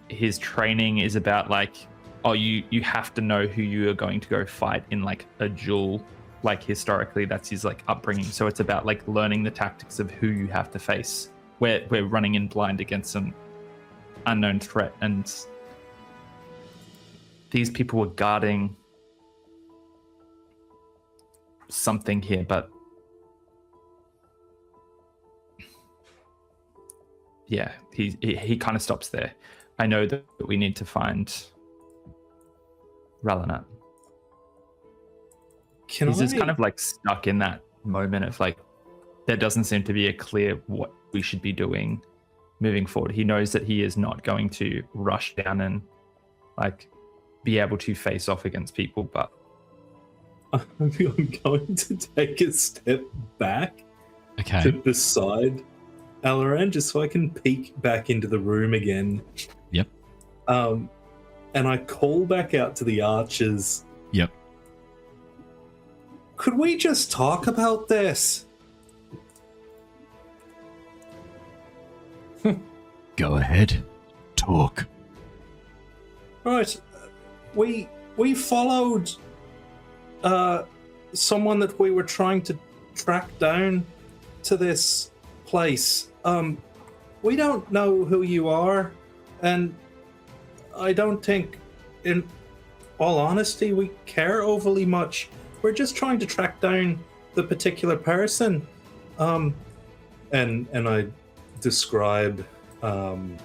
his training is about, like, you have to know who you are going to go fight in, like, a duel. Like, historically, that's his, like, upbringing. So it's about, like, learning the tactics of who you have to face. We're running in blind against an unknown threat, and these people were guarding something here, but yeah, he kind of stops there. I know that we need to find Ralanat. He's just kind of like stuck in that moment of like, there doesn't seem to be a clear what we should be doing moving forward. He knows that he is not going to rush down and like be able to face off against people, but I'm going to take a step back to the side Alaran, just so I can peek back into the room again. Yep. And I call back out to the archers. Yep. Could we just talk about this? Go ahead. Talk. Right. We followed someone that we were trying to track down to this place. We don't know who you are, and I don't think, in all honesty, we care overly much. We're just trying to track down the particular person. And I describe I'm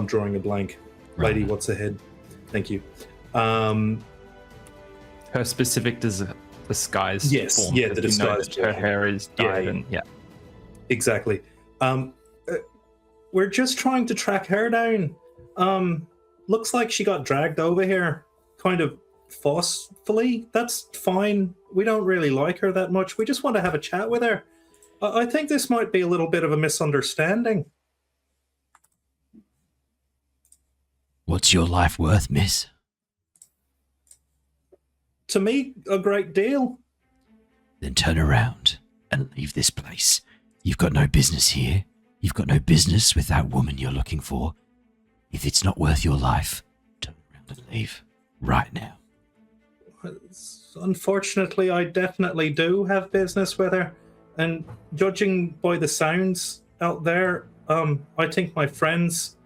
drawing a blank. Right. Lady, what's ahead? Thank you. Her specific disguise. Yes, form, yeah, that the you know disguise that her form. hair is dyed, Yeah. and yeah. Exactly. We're just trying to track her down. Looks like she got dragged over here kind of forcefully. That's fine. We don't really like her that much. We just want to have a chat with her. I think this might be a little bit of a misunderstanding. What's your life worth, miss? To me, a great deal. Then turn around and leave this place. You've got no business here. You've got no business with that woman you're looking for. If it's not worth your life, turn around and leave. Right now. Unfortunately, I definitely do have business with her. And judging by the sounds out there, I think my friends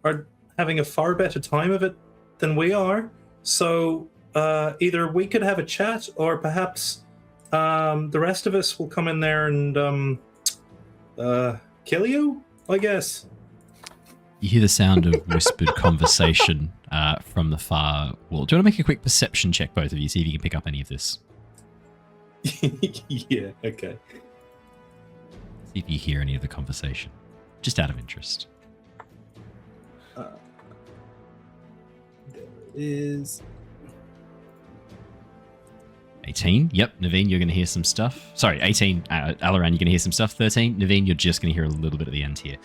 are having a far better time of it than we are. So either we could have a chat, or perhaps the rest of us will come in there and kill you, I guess. You hear the sound of whispered conversation from the far wall. Do you want to make a quick perception check, both of you, see if you can pick up any of this? Yeah, okay. See if you hear any of the conversation. Just out of interest. There is 18. Yep, Neivien, you're going to hear some stuff. Sorry, 18. Alaran, you're going to hear some stuff. 13. Neivien, you're just going to hear a little bit at the end here.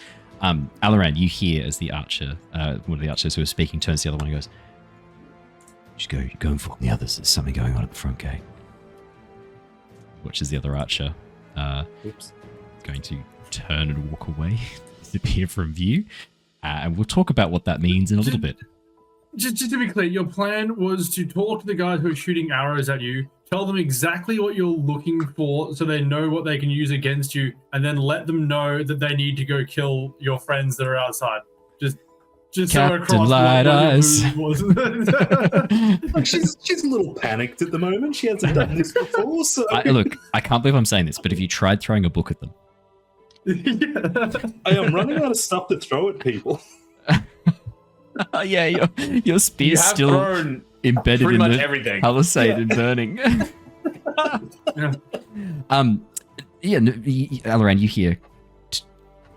Alaran, you hear as the archer, one of the archers who was speaking, turns to the other one and goes, "Just go inform the others. There's something going on at the front gate." Watches the other archer oops. going to turn and walk away, disappear from view, and we'll talk about what that means in a little bit. Just to be clear, your plan was to talk to the guys who are shooting arrows at you, tell them exactly what you're looking for so they know what they can use against you, and then let them know that they need to go kill your friends that are outside. Just Captain so across Light Eyes. She's a little panicked at the moment. She hasn't done this before, so Look, I can't believe I'm saying this, but have you tried throwing a book at them? I am running out of stuff to throw at people. Yeah, your spear's still thrown embedded pretty in much the everything. palisade and burning. Yeah. Alaran, you hear,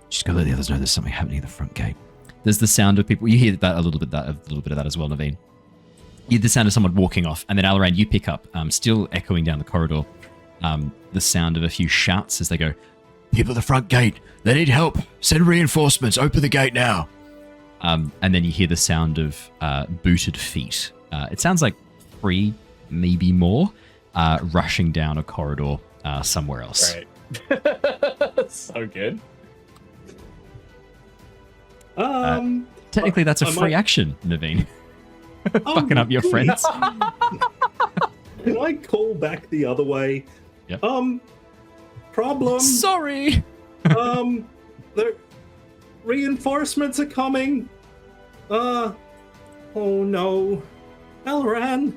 just go let the others know there's something happening at the front gate. There's the sound of people. You hear that a little bit of that as well, Neivien. You hear the sound of someone walking off, and then Alaran, you pick up, still echoing down the corridor, the sound of a few shouts as they go, "People at the front gate, they need help. Send reinforcements. Open the gate now." And then you hear the sound of booted feet. It sounds like 3, maybe more, rushing down a corridor somewhere else. Right. So good. Technically, that's a free action, Neivien. Fucking up your friends. Can I call back the other way? Yep. Problem. Sorry. The reinforcements are coming. Oh no, Alaran.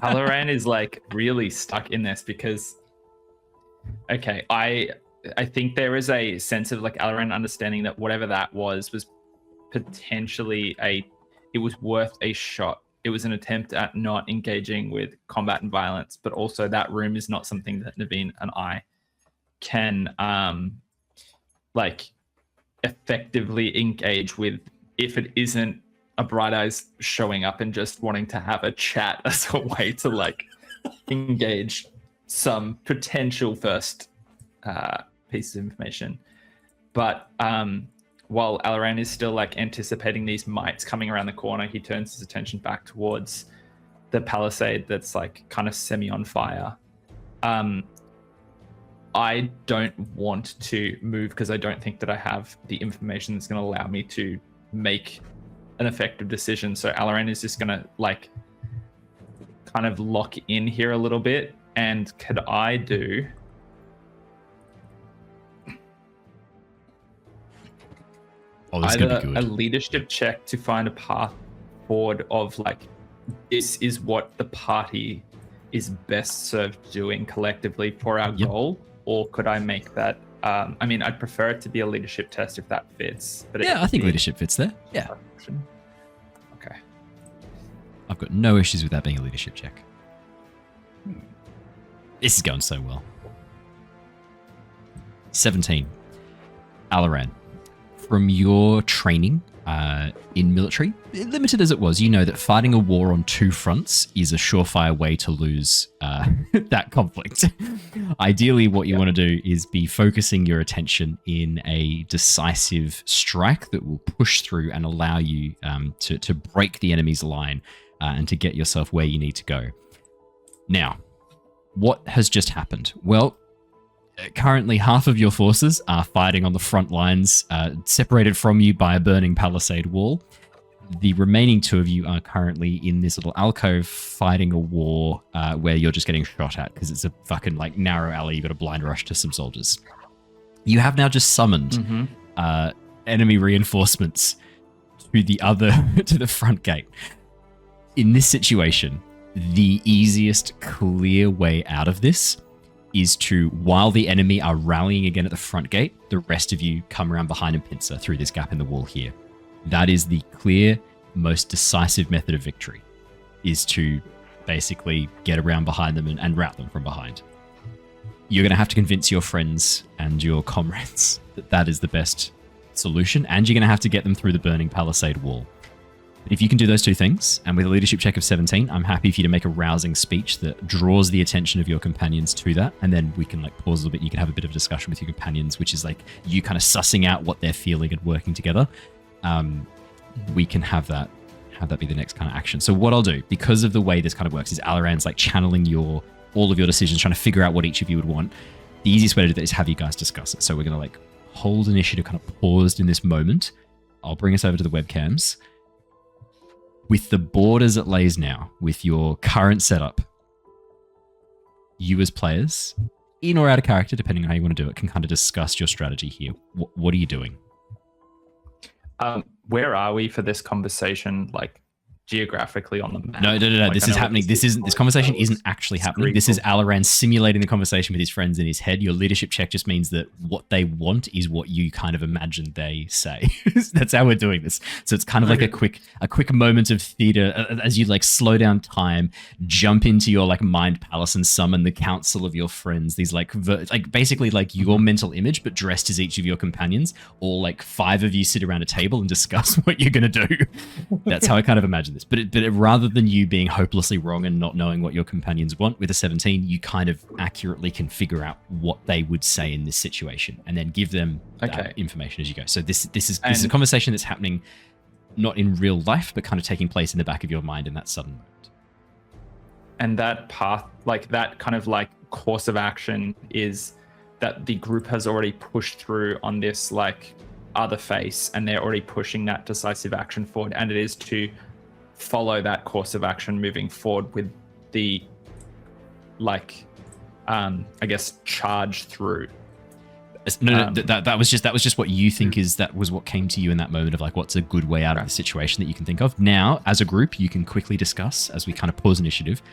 Alaran is like really stuck in this because, okay, I think there is a sense of like Alaran understanding that whatever that was potentially it was worth a shot. It was an attempt at not engaging with combat and violence, but also that room is not something that Neivien and I can like effectively engage with if it isn't a Bright Eyes showing up and just wanting to have a chat as a way to like engage some potential first pieces of information. But while Alaran is still like anticipating these mites coming around the corner, he turns his attention back towards the palisade that's like kind of semi on fire. I don't want to move because I don't think that I have the information that's going to allow me to make an effective decision. So Alaran is just going to like kind of lock in here a little bit. And could I do... Either a leadership check to find a path forward of like, this is what the party is best served doing collectively for our goal, or could I make that? I mean, I'd prefer it to be a leadership test if that fits. But yeah, I think leadership fits there. Yeah. Okay. I've got no issues with that being a leadership check. This is going so well. 17. Alaran. From your training in military, limited as it was, you know that fighting a war on two fronts is a surefire way to lose that conflict. Ideally, what you want to do is be focusing your attention in a decisive strike that will push through and allow you to break the enemy's line and to get yourself where you need to go. Now, what has just happened? Well, currently, half of your forces are fighting on the front lines, separated from you by a burning palisade wall. The remaining two of you are currently in this little alcove fighting a war where you're just getting shot at because it's a fucking like narrow alley. You got a blind rush to some soldiers. You have now just summoned enemy reinforcements to the front gate. In this situation, the easiest, clear way out of this is to, while the enemy are rallying again at the front gate, the rest of you come around behind and pincer through this gap in the wall here. That is the clear, most decisive method of victory, is to basically get around behind them and rout them from behind. You're going to have to convince your friends and your comrades that that is the best solution, and you're going to have to get them through the burning palisade wall. But if you can do those two things, and with a leadership check of 17, I'm happy for you to make a rousing speech that draws the attention of your companions to that, and then we can like pause a little bit. You can have a bit of a discussion with your companions, which is like you kind of sussing out what they're feeling and working together. We can have that be the next kind of action. So what I'll do, because of the way this kind of works, is Alaran's like channeling all of your decisions, trying to figure out what each of you would want. The easiest way to do that is have you guys discuss it. So we're going to like hold initiative kind of paused in this moment. I'll bring us over to the webcams. With the board as it lays now, with your current setup, you as players, in or out of character, depending on how you want to do it, can kind of discuss your strategy here. What are you doing? Where are we for this conversation, like geographically on the map? No. Like, this is happening. This conversation isn't actually happening. This is Alaran simulating the conversation with his friends in his head. Your leadership check just means that what they want is what you kind of imagine they say. That's how we're doing this. So it's kind of like a quick moment of theater as you like slow down time, jump into your like mind palace and summon the council of your friends. These like basically like your mental image, but dressed as each of your companions. All like 5 of you sit around a table and discuss what you're gonna do. That's how I kind of imagine this. But rather than you being hopelessly wrong and not knowing what your companions want, with a 17, you kind of accurately can figure out what they would say in this situation and then give them that information as you go. So this is a conversation that's happening not in real life, but kind of taking place in the back of your mind in that sudden moment. And that path, like that kind of like course of action, is that the group has already pushed through on this like other face, and they're already pushing that decisive action forward, and it is to follow that course of action moving forward with the like I guess charge through. That was just what you think that was what came to you in that moment of like what's a good way out of the situation that you can think of. Now as a group you can quickly discuss, as we kind of pause initiative,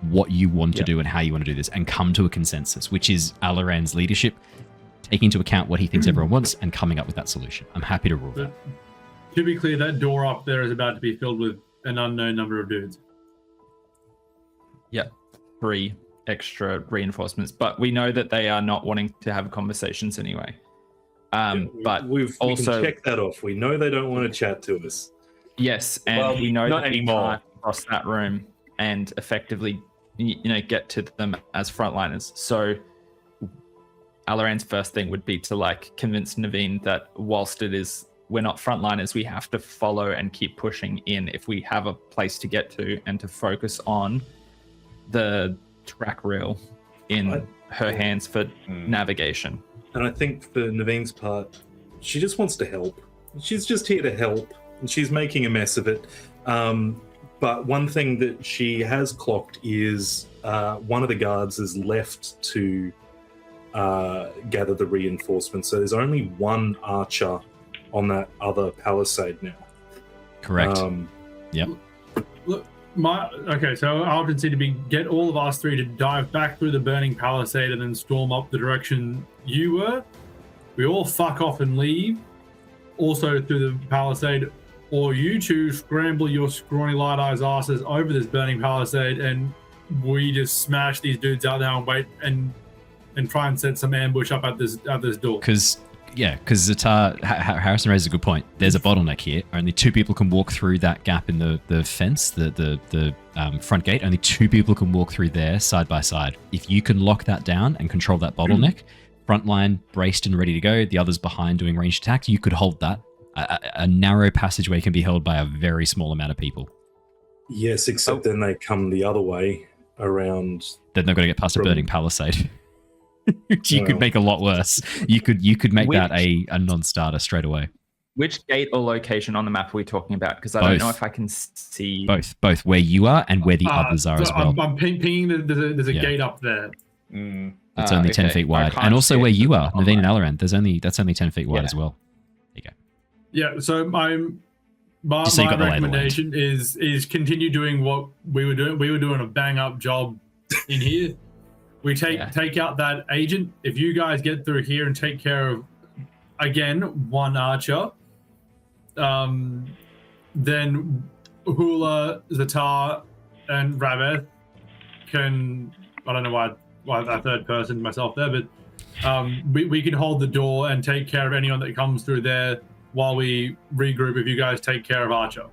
what you want to do and how you want to do this, and come to a consensus, which is Alaran's leadership, taking into account what he thinks everyone wants and coming up with that solution. I'm happy to rule that. To be clear, that door up there is about to be filled with an unknown number of dudes. Yep, 3 extra reinforcements, but we know that they are not wanting to have conversations anyway. But we can check that off. We know they don't want to chat to us. Yes, and we know not that anymore. we can't cross that room and effectively, get to them as frontliners. So Alaran's first thing would be to like convince Neivien that whilst we're not frontliners, we have to follow and keep pushing in if we have a place to get to, and to focus on the track rail in her hands for navigation. And I think for Naveen's part, she just wants to help. She's just here to help, and she's making a mess of it. But one thing that she has clocked is one of the guards is left to gather the reinforcements. So there's only one archer on that other palisade now. Correct. Yep. Look, so our option seemed to be get all of us three to dive back through the burning palisade and then storm up the direction you were. We all fuck off and leave, also through the palisade, or you two scramble your scrawny light eyes asses over this burning palisade, and we just smash these dudes out there and wait and try and set some ambush up at this door. Because Ztar, Harrison raises a good point. There's a bottleneck here. Only 2 people can walk through that gap in the fence, the front gate. Only 2 people can walk through there side by side. If you can lock that down and control that bottleneck, front line braced and ready to go, the others behind doing ranged attacks, you could hold that. A narrow passageway can be held by a very small amount of people. Yes, except then they come the other way around. Then they're going to get past a burning palisade. You could make a lot worse. You could make that a non-starter straight away. Which gate or location on the map are we talking about? Because I don't know if I can see both where you are and where the others are as well. I'm pinging. There's a gate up there. It's only 10 feet wide, and also where you are, Neivien and Alaran. That's only 10 feet wide as well. There you go. Yeah. So my recommendation is continue doing what we were doing. We were doing a bang up job in here. We take out that agent. If you guys get through here and take care of, again, one archer, then Hula, Ztar, and Rav-eth can, I don't know why that third person, myself there, but we can hold the door and take care of anyone that comes through there while we regroup if you guys take care of Archer.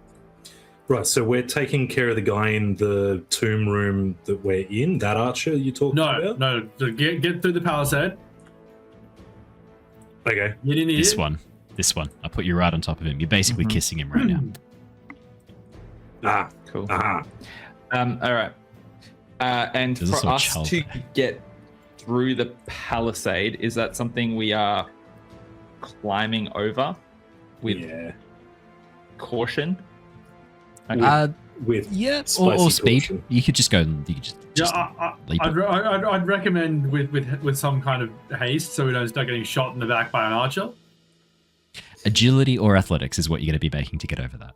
Right, so we're taking care of the guy in the tomb room that we're in, that Archer you talking about? No, so get through the palisade. Okay. Get in here. This one. I'll put you right on top of him. You're basically kissing him right now. Cool. Ah. All right. And There's for us Chull. to get through the palisade, is that something we are climbing over with caution? Okay. With or speed. caution. You could just go. You could just leap it. I'd recommend with some kind of haste, so we don't start getting shot in the back by an archer. Agility or athletics is what you're going to be making to get over that.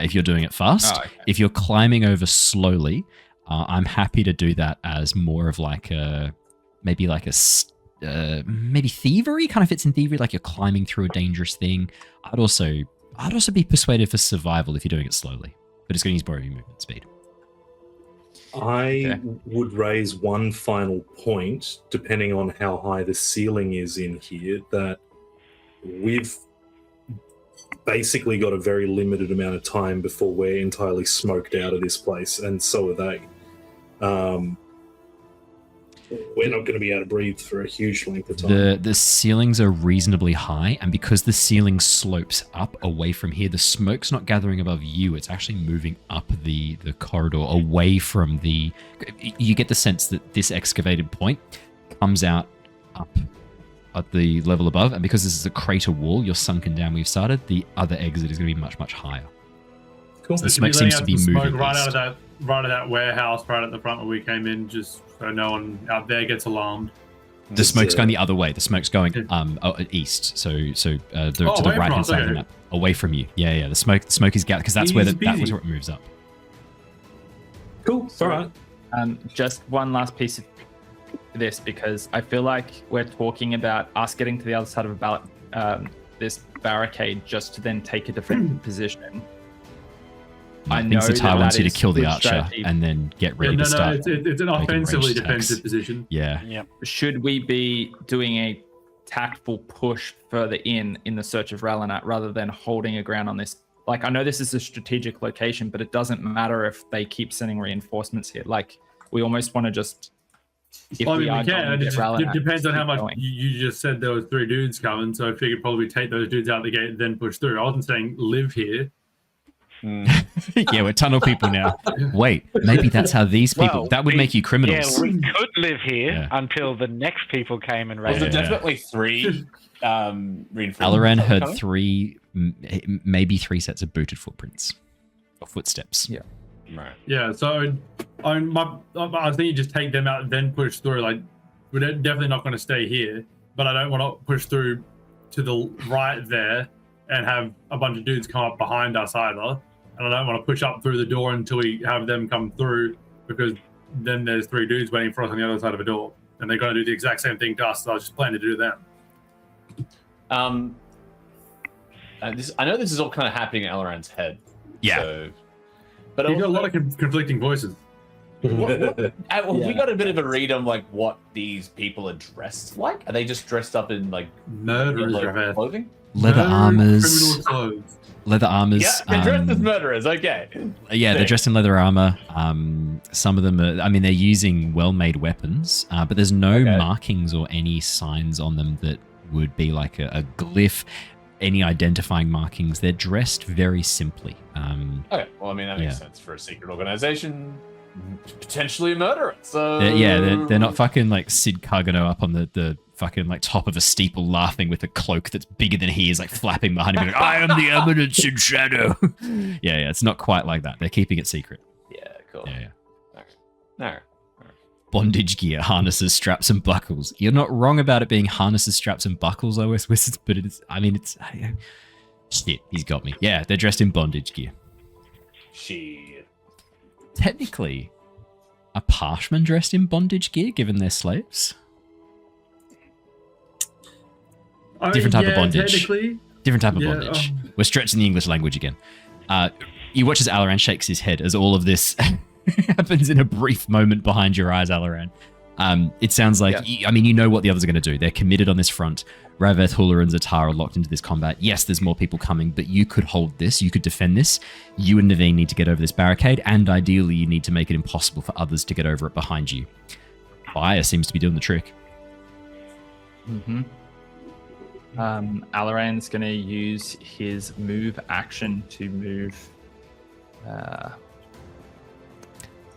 If you're doing it fast, if you're climbing over slowly, I'm happy to do that as more of like maybe thievery, kind of fits in thievery, like you're climbing through a dangerous thing. I'd also be persuaded for survival if you're doing it slowly, but it's going to use more of your movement speed. I would raise one final point, depending on how high the ceiling is in here, that we've basically got a very limited amount of time before we're entirely smoked out of this place, and so are they. We're not going to be able to breathe for a huge length of time. The ceilings are reasonably high, and because the ceiling slopes up away from here, the smoke's not gathering above you. It's actually moving up the corridor away from the... You get the sense that this excavated point comes out up at the level above, and because this is a crater wall, you're sunken down where you've started, the other exit is going to be much, much higher. Cool. So the smoke seems to be moving right out of that warehouse right at the front where we came in, just so no one out there gets alarmed. The smoke's going the other way. The smoke's going east, so to the right hand side of the map, away from you. Yeah. The smoke is gathered because that's where that was where it moves up. Cool. All right. Just one last piece of this, because I feel like we're talking about us getting to the other side of this barricade just to then take a defensive position. I think Ztar wants you to kill the archer and then get ready to start. It's an offensively defensive position. Yeah. Should we be doing a tactful push further in the search of Ralanat rather than holding a ground on this? Like, I know this is a strategic location, but it doesn't matter if they keep sending reinforcements here. Like, we almost want to just. If I mean, we are we can. going to get Ralanan, It depends on how much going. you just said there was 3 dudes coming, so I figured probably take those dudes out the gate and then push through. I wasn't saying live here. Yeah, we're tunnel people now. Wait, maybe that's how these people. Well, that would make you criminals. Yeah, we could live here Yeah. until the next people came and Was raided. there Yeah. definitely 3 reinforcements? Alaran that were heard coming? 3, maybe 3 sets of booted footprints or footsteps. Yeah. Right. Yeah, so I was thinking just take them out and then push through. Like, we're definitely not going to stay here, but I don't want to push through to the right there and have a bunch of dudes come up behind us either. And I don't want to push up through the door until we have them come through, because then there's 3 dudes waiting for us on the other side of a door, and they're going to do the exact same thing to us. So I was just planning to do them. I know this is all kind of happening in Alaran's head. Yeah. So, but You've got a lot of conflicting voices. we got a bit of a read on like what these people are dressed like. Are they just dressed up in like Murderers, yellow Rav-eth. clothing? Leather Criminal armors. clothes. Leather armors. Yeah, they're dressed as murderers. Okay. Yeah, they're dressed in leather armor. Some of them are, I mean, they're using well-made weapons, but there's no markings or any signs on them that would be like a glyph, any identifying markings. They're dressed very simply. Okay. Well, I mean, that makes sense for a secret organization, potentially a murderer. So They're not fucking like Sid Cargano up on the fucking like top of a steeple laughing with a cloak that's bigger than he is, like flapping behind him like, I am the eminence in shadow. Yeah, it's not quite like that. They're keeping it secret. Yeah, cool. Yeah. No. Bondage gear, harnesses, straps, and buckles. You're not wrong about it being harnesses, straps, and buckles, OS Wizards, but it's shit, he's got me. Yeah, they're dressed in bondage gear. Shit. Technically, are Parshmen dressed in bondage gear given they're slaves? Different type of bondage. Technically. Different type of bondage. We're stretching the English language again. You watch as Alaran shakes his head as all of this happens in a brief moment behind your eyes, Alaran. It sounds like, you know what the others are going to do. They're committed on this front. Rav-eth, Hula, and Ztar are locked into this combat. Yes, there's more people coming, but you could hold this. You could defend this. You and Neivien need to get over this barricade, and ideally you need to make it impossible for others to get over it behind you. Fire seems to be doing the trick. Mm-hmm. Alaran's going to use his move action to move.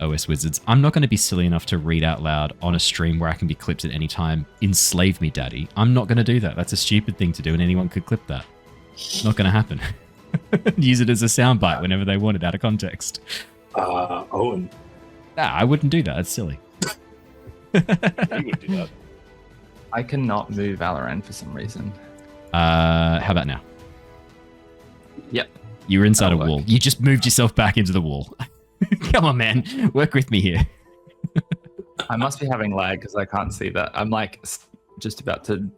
OS Wizards, I'm not going to be silly enough to read out loud on a stream where I can be clipped at any time. Enslave me, daddy. I'm not going to do that. That's a stupid thing to do, and anyone could clip that. Not going to happen. Use it as a soundbite whenever they want it out of context. Owen. Nah, I wouldn't do that. That's silly. You would do that. I cannot move Alaran for some reason. How about now? Yep. You were inside That'll a wall. work. You just moved yourself back into the wall. Come on, man. Work with me here. I must be having lag because I can't see that. I'm like just about to.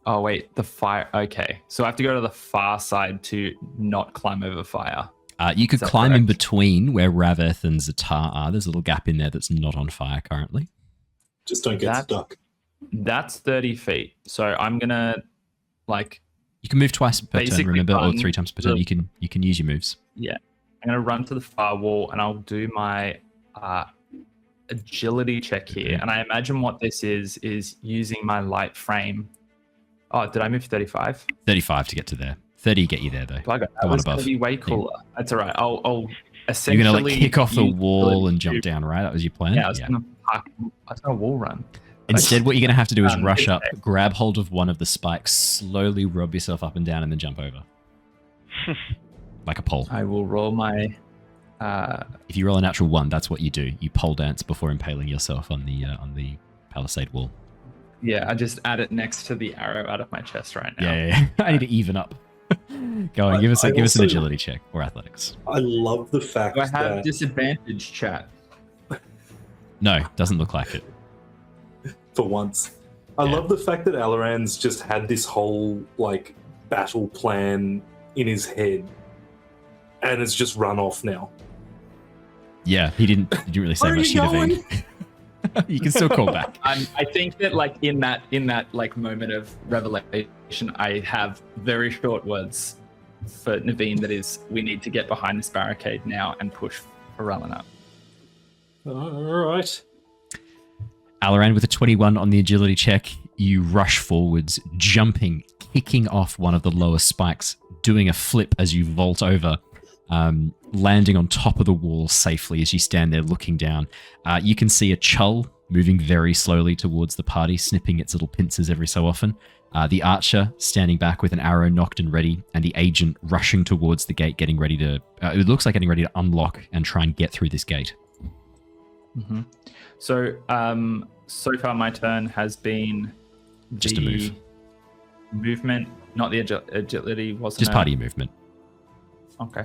Oh wait, the fire. Okay, so I have to go to the far side to not climb over fire. You could Is that climb in correct? between where Rav-eth and Ztar are. There's a little gap in there that's not on fire currently. Just don't get That's- stuck. That's 30 feet. So I'm gonna like You can move twice per turn, Basically remember, or run 3 times per turn. the- You can use your moves. I'm gonna run to the far wall and I'll do my agility check here. And I imagine what this is using my light frame. Oh, did I move 35? 35 to get to there. 30 get you there though. Well, that Go on was gonna above. be way cooler. That's all right. I'll essentially. You're gonna like kick off the use wall agility and jump to- down, right? That was your plan. Yeah, I was gonna wall run. Instead, what you're gonna have to do is rush okay. up, grab hold of one of the spikes, slowly rub yourself up and down, and then jump over, like a pole. I will roll my. If you roll a natural 1, that's what you do. You pole dance before impaling yourself on the palisade wall. Yeah, I just add it next to the arrow out of my chest right now. Yeah. I need to even up. Go on, give us an also- agility check or athletics. I love the fact Do I have that disadvantage, chat? No, doesn't look like it. for once. I Yeah. love the fact that Alaran's just had this whole like battle plan in his head and it's just run off now. Yeah, he didn't really say Where are much you to going? Neivien. You can still call back. I think that like in that like moment of revelation, I have very short words for Neivien. That is, we need to get behind this barricade now and push for Ralanan. All right. Alaran, with a 21 on the agility check, you rush forwards, jumping, kicking off one of the lower spikes, doing a flip as you vault over, landing on top of the wall safely as you stand there looking down. You can see a Chull moving very slowly towards the party, snipping its little pincers every so often. The archer standing back with an arrow nocked and ready, and the agent rushing towards the gate, getting ready to... it looks like getting ready to unlock and try and get through this gate. Mm-hmm. So far my turn has been just a move. Movement, not the agility, wasn't just it? party movement. Okay.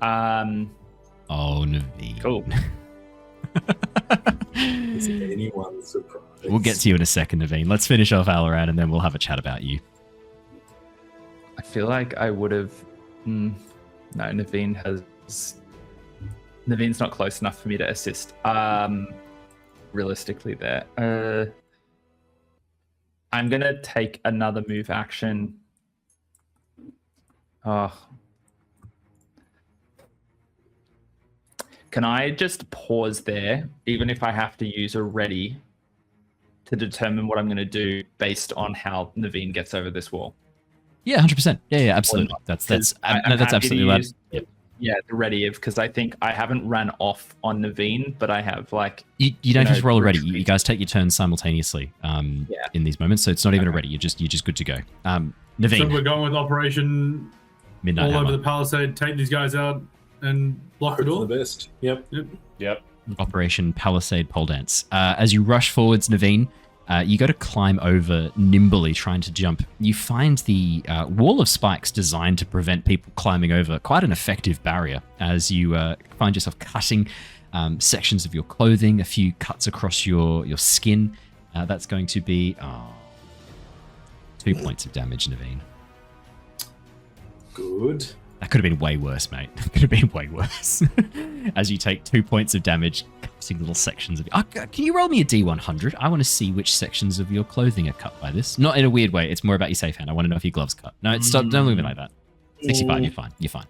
Oh, Neivien. Cool. Is anyone surprised? We'll get to you in a second, Neivien. Let's finish off Alaran, and then we'll have a chat about you. I feel like I would have... No, Neivien Nevien's not close enough for me to assist. Realistically there. I'm going to take another move action. Oh. Can I just pause there, even if I have to use a ready, to determine what I'm going to do based on how Neivien gets over this wall? Yeah, 100%. Yeah, absolutely. That's absolutely allowed. Yeah, the ready, because I think I haven't ran off on Neivien, but I have like... You don't have to roll a ready. You guys take your turns simultaneously in these moments, so it's not even a ready. You're just good to go. Neivien. So we're going with Operation Midnight all Hammer. over the palisade, take these guys out and block the door. The best. Yep. Operation Palisade Pole Dance. As you rush forwards, Neivien, you go to climb over nimbly, trying to jump. You find the wall of spikes designed to prevent people climbing over quite an effective barrier as you find yourself cutting sections of your clothing, a few cuts across your skin. That's going to be 2 points of damage, Neivien. Good. That could have been way worse, mate. That could have been way worse. As you take 2 points of damage, cutting little sections of... can you roll me a D100? I want to see which sections of your clothing are cut by this. Not in a weird way. It's more about your safe hand. I want to know if your gloves cut. No, don't look at me like that. 65, you're fine. You're fine.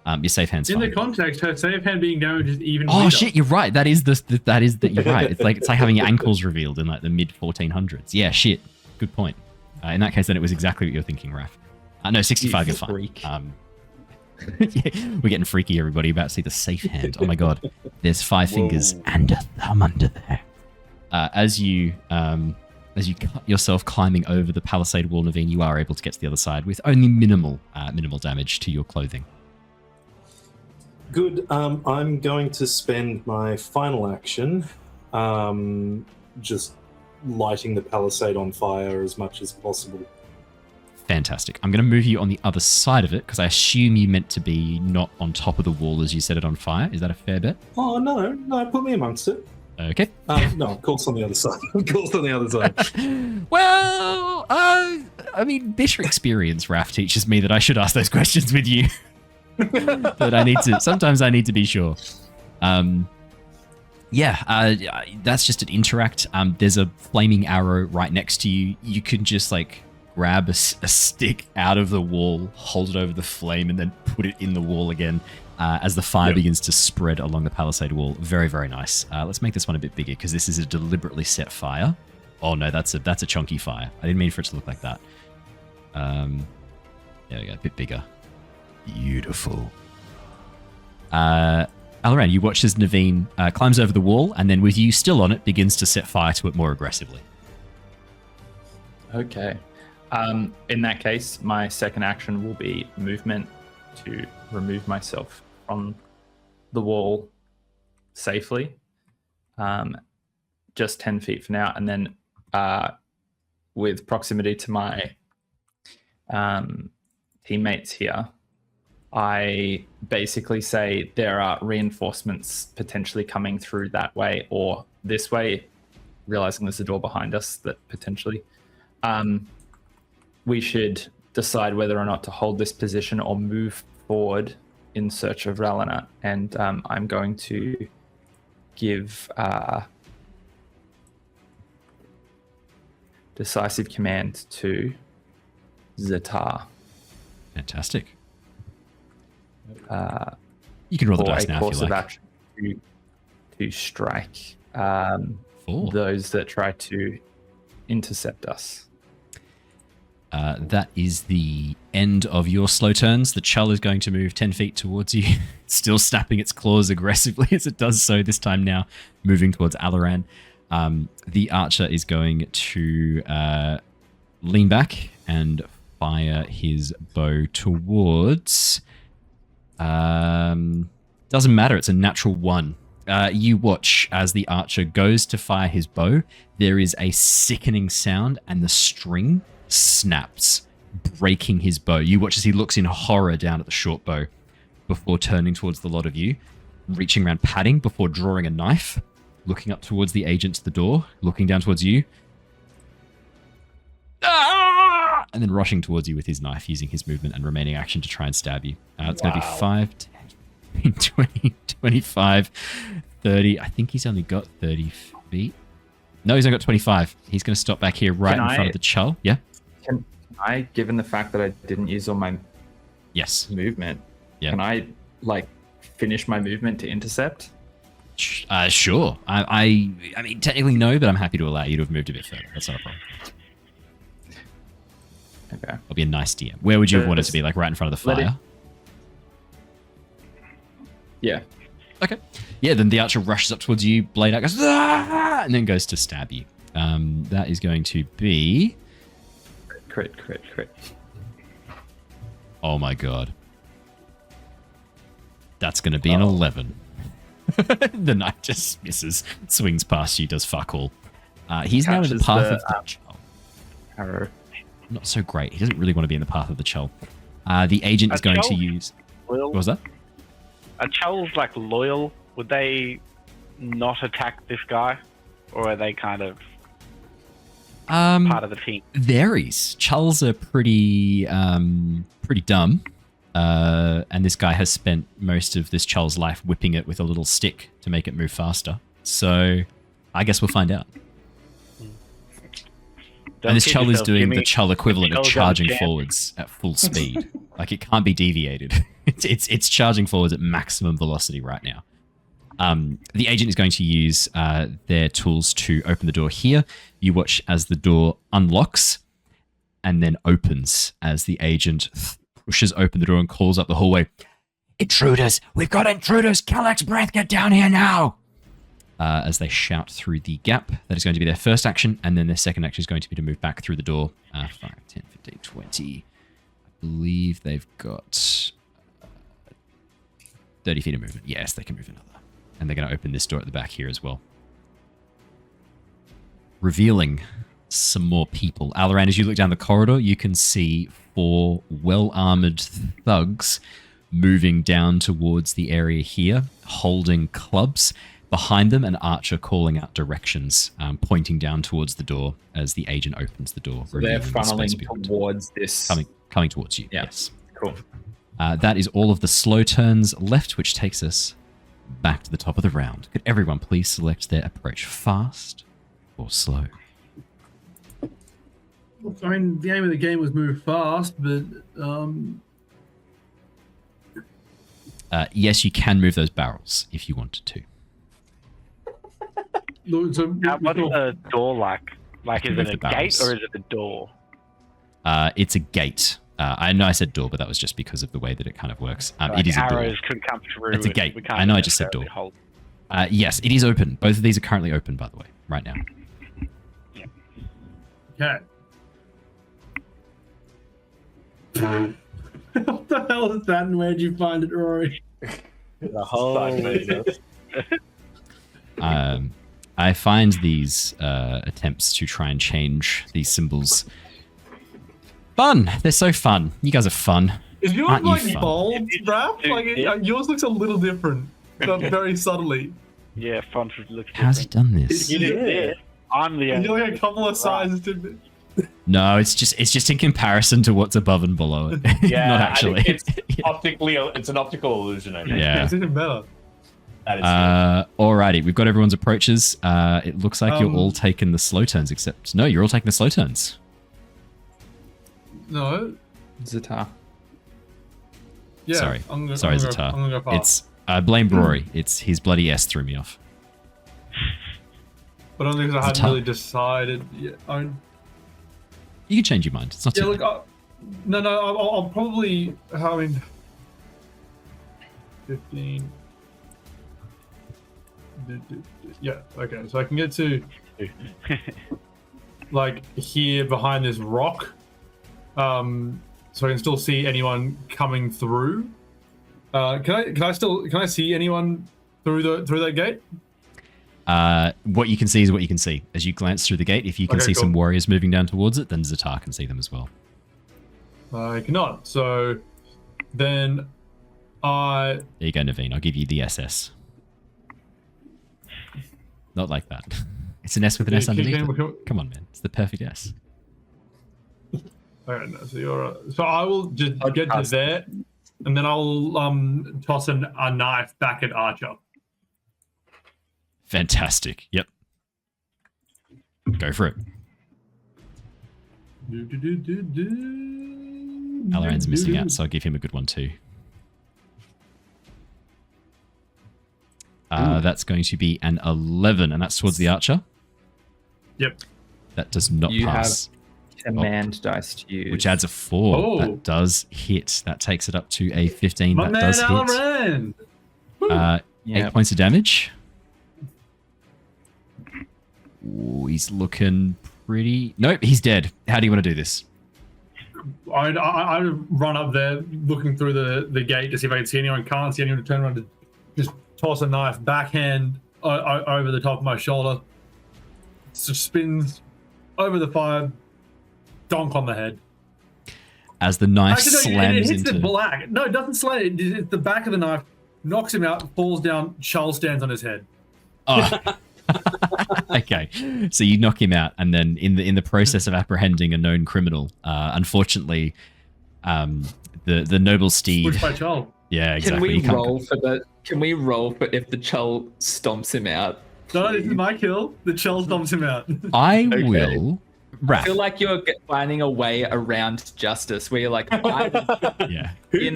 Your safe hand's fine. In the context, her safe hand being damaged is even Oh, weirder. shit, you're right. That is you're right. It's like having your ankles revealed in like the mid-1400s. Yeah, shit. Good point. In that case, then it was exactly what you're thinking, Raph. No, 65, you're fine. Freak. Yeah, we're getting freaky, everybody. About to see the safe hand. Oh my god, there's 5 fingers and a thumb under there. As you cut yourself climbing over the palisade wall, Neivien, you are able to get to the other side with only minimal damage to your clothing. Good. I'm going to spend my final action just lighting the palisade on fire as much as possible. Fantastic. I'm going to move you on the other side of it because I assume you meant to be not on top of the wall as you set it on fire. Is that a fair bet? Oh, no, put me amongst it. Okay. No, of course on the other side. Of course on the other side. Well, I mean, bitter experience, Raph, teaches me that I should ask those questions with you. Sometimes I need to be sure. That's just an interact. There's a flaming arrow right next to you. You can just like grab a stick out of the wall, hold it over the flame, and then put it in the wall again as the fire begins to spread along the palisade wall. Very, very nice. Let's make this one a bit bigger because this is a deliberately set fire. Oh no, that's a chunky fire. I didn't mean for it to look like that. There we go, a bit bigger. Beautiful. Alaran, you watch as Neivien climbs over the wall, and then with you still on it, begins to set fire to it more aggressively. Okay. In that case, my second action will be movement to remove myself from the wall safely. Just 10 feet for now. And then with proximity to my teammates here, I basically say there are reinforcements potentially coming through that way or this way, realizing there's a door behind us that potentially... we should decide whether or not to hold this position or move forward in search of Ralana. And I'm going to give decisive command to Ztar. Fantastic. You can roll the dice now if you like. Action to strike. 4. those that try to intercept us. That is the end of your slow turns. The Chull is going to move 10 feet towards you, still snapping its claws aggressively as it does so, this time now moving towards Alaran. The archer is going to lean back and fire his bow towards... doesn't matter, it's a natural 1. You watch as the archer goes to fire his bow. There is a sickening sound and the string snaps, breaking his bow. You watch as he looks in horror down at the short bow before turning towards the lot of you, reaching around, patting before drawing a knife, looking up towards the agent to the door, looking down towards you, and then rushing towards you with his knife, using his movement and remaining action to try and stab you. It's going to be 5, 10, 20, 25, 30. I think he's only got 30 feet. No, he's only got 25. He's going to stop back here right in front of the Chull. Yeah? Can I, given the fact that I didn't use all my movement, can I, finish my movement to intercept? Sure. I mean, technically no, but I'm happy to allow you to have moved a bit further. That's not a problem. Okay. It'll be a nice DM. Where would you have wanted to be? Like right in front of the fire? Yeah. Okay. Yeah, then the archer rushes up towards you, blade out, goes, and then goes to stab you. That is going to be... Crit. Oh my god. That's going to be an 11. The knife just misses, swings past you, does fuck all. He's now in the path of the Chull. Arrow. Not so great. He doesn't really want to be in the path of the Chull. The agent is going to use... What was that? Are Chulls loyal? Would they not attack this guy? Or are they kind of part of the team? Varies. Chulls are pretty dumb. And this guy has spent most of this Chull's life whipping it with a little stick to make it move faster. So I guess we'll find out. And this Chull is doing the Chull equivalent of charging forwards at full speed. It can't be deviated. It's charging forwards at maximum velocity right now. The agent is going to use their tools to open the door here. You watch as the door unlocks and then opens as the agent pushes open the door and calls up the hallway. Intruders! We've got intruders! Kallax Breath, get down here now! As they shout through the gap. That is going to be their first action, and then their second action is going to be to move back through the door. 5, 10, 15, 20. I believe they've got 30 feet of movement. Yes, they can move another. And they're going to open this door at the back here as well. Revealing some more people. Alaran, as you look down the corridor, you can see 4 well-armored thugs moving down towards the area here, holding clubs. Behind them, an archer calling out directions, pointing down towards the door as the agent opens the door. So they're funneling towards this. Coming towards you. Yeah. Yes. Cool. That is all of the slow turns left, which takes us back to the top of the round. Could everyone please select their approach, fast or slow? I mean, the aim of the game was move fast, but yes, you can move those barrels if you wanted to. What's the door like? Is it a gate or is it a door? It's a gate. I know I said door, but that was just because of the way that it kind of works. It is a door. Arrows could come through. It's a gate. I know I just said door. Yes, it is open. Both of these are currently open, by the way, right now. Okay. What the hell is that, and where'd you find it, Rory? The whole I find these attempts to try and change these symbols fun. They're so fun. You guys are fun. Is yours Aren't you fun? bold, Raph? Yours looks a little different, but very subtly. Yeah, font looks different. How's he done this? You did this. I'm the You're like a couple of sizes different. No, it's just in comparison to what's above and below it. Yeah, Not actually. It's an optical illusion, I think. Yeah. It's even better. That is alrighty, we've got everyone's approaches. It looks like you're all taking the slow turns, except no, you're all taking the slow turns. No. Ztar. Yeah. Sorry, Ztar. I'm gonna go fast. It's I blame Rory. It's his bloody S threw me off. But only because I hadn't tough. really decided yet. You can change your mind. It's not Yeah, too look, I'll probably, 15. Yeah, okay, so I can get to like here behind this rock, so I can still see anyone coming through. Can I see anyone through that gate? What you can see is what you can see. As you glance through the gate, if you can see some warriors moving down towards it, then Ztar can see them as well. I cannot. So then There you go, Neivien. I'll give you the SS. Not like that. It's an S with an S underneath it. Come on, man. It's the perfect S. Okay, no, so I will just get to there, and then I'll toss a knife back at Archer. Fantastic. Yep. Go for it. Alaran's missing out, so I'll give him a good one too. That's going to be an 11, and that's towards the archer. Yep. That does not pass. Have command dice to use. Which adds a 4. Oh. That does hit. That takes it up to a 15. My that man does hit. Alaran! 8 points of damage. Ooh, he's looking pretty... Nope, he's dead. How do you want to do this? I'd run up there looking through the gate to see if I can see anyone. Can't see anyone, to turn around to just toss a knife backhand over the top of my shoulder. So spins over the fire, donk on the head. As the knife Actually, no, slams it hits into... the black. No, it doesn't slam it. It's the back of the knife, knocks him out, falls down, Chull stands on his head. Oh. Okay, so you knock him out, and then in the process of apprehending a known criminal, unfortunately, the noble steed. Pushed by Chull. Yeah, exactly. Can we roll for if the Chull stomps him out? No, this is my kill. The Chull stomps him out. I will. Raph. I feel like you're finding a way around justice, where you're like, Yeah. in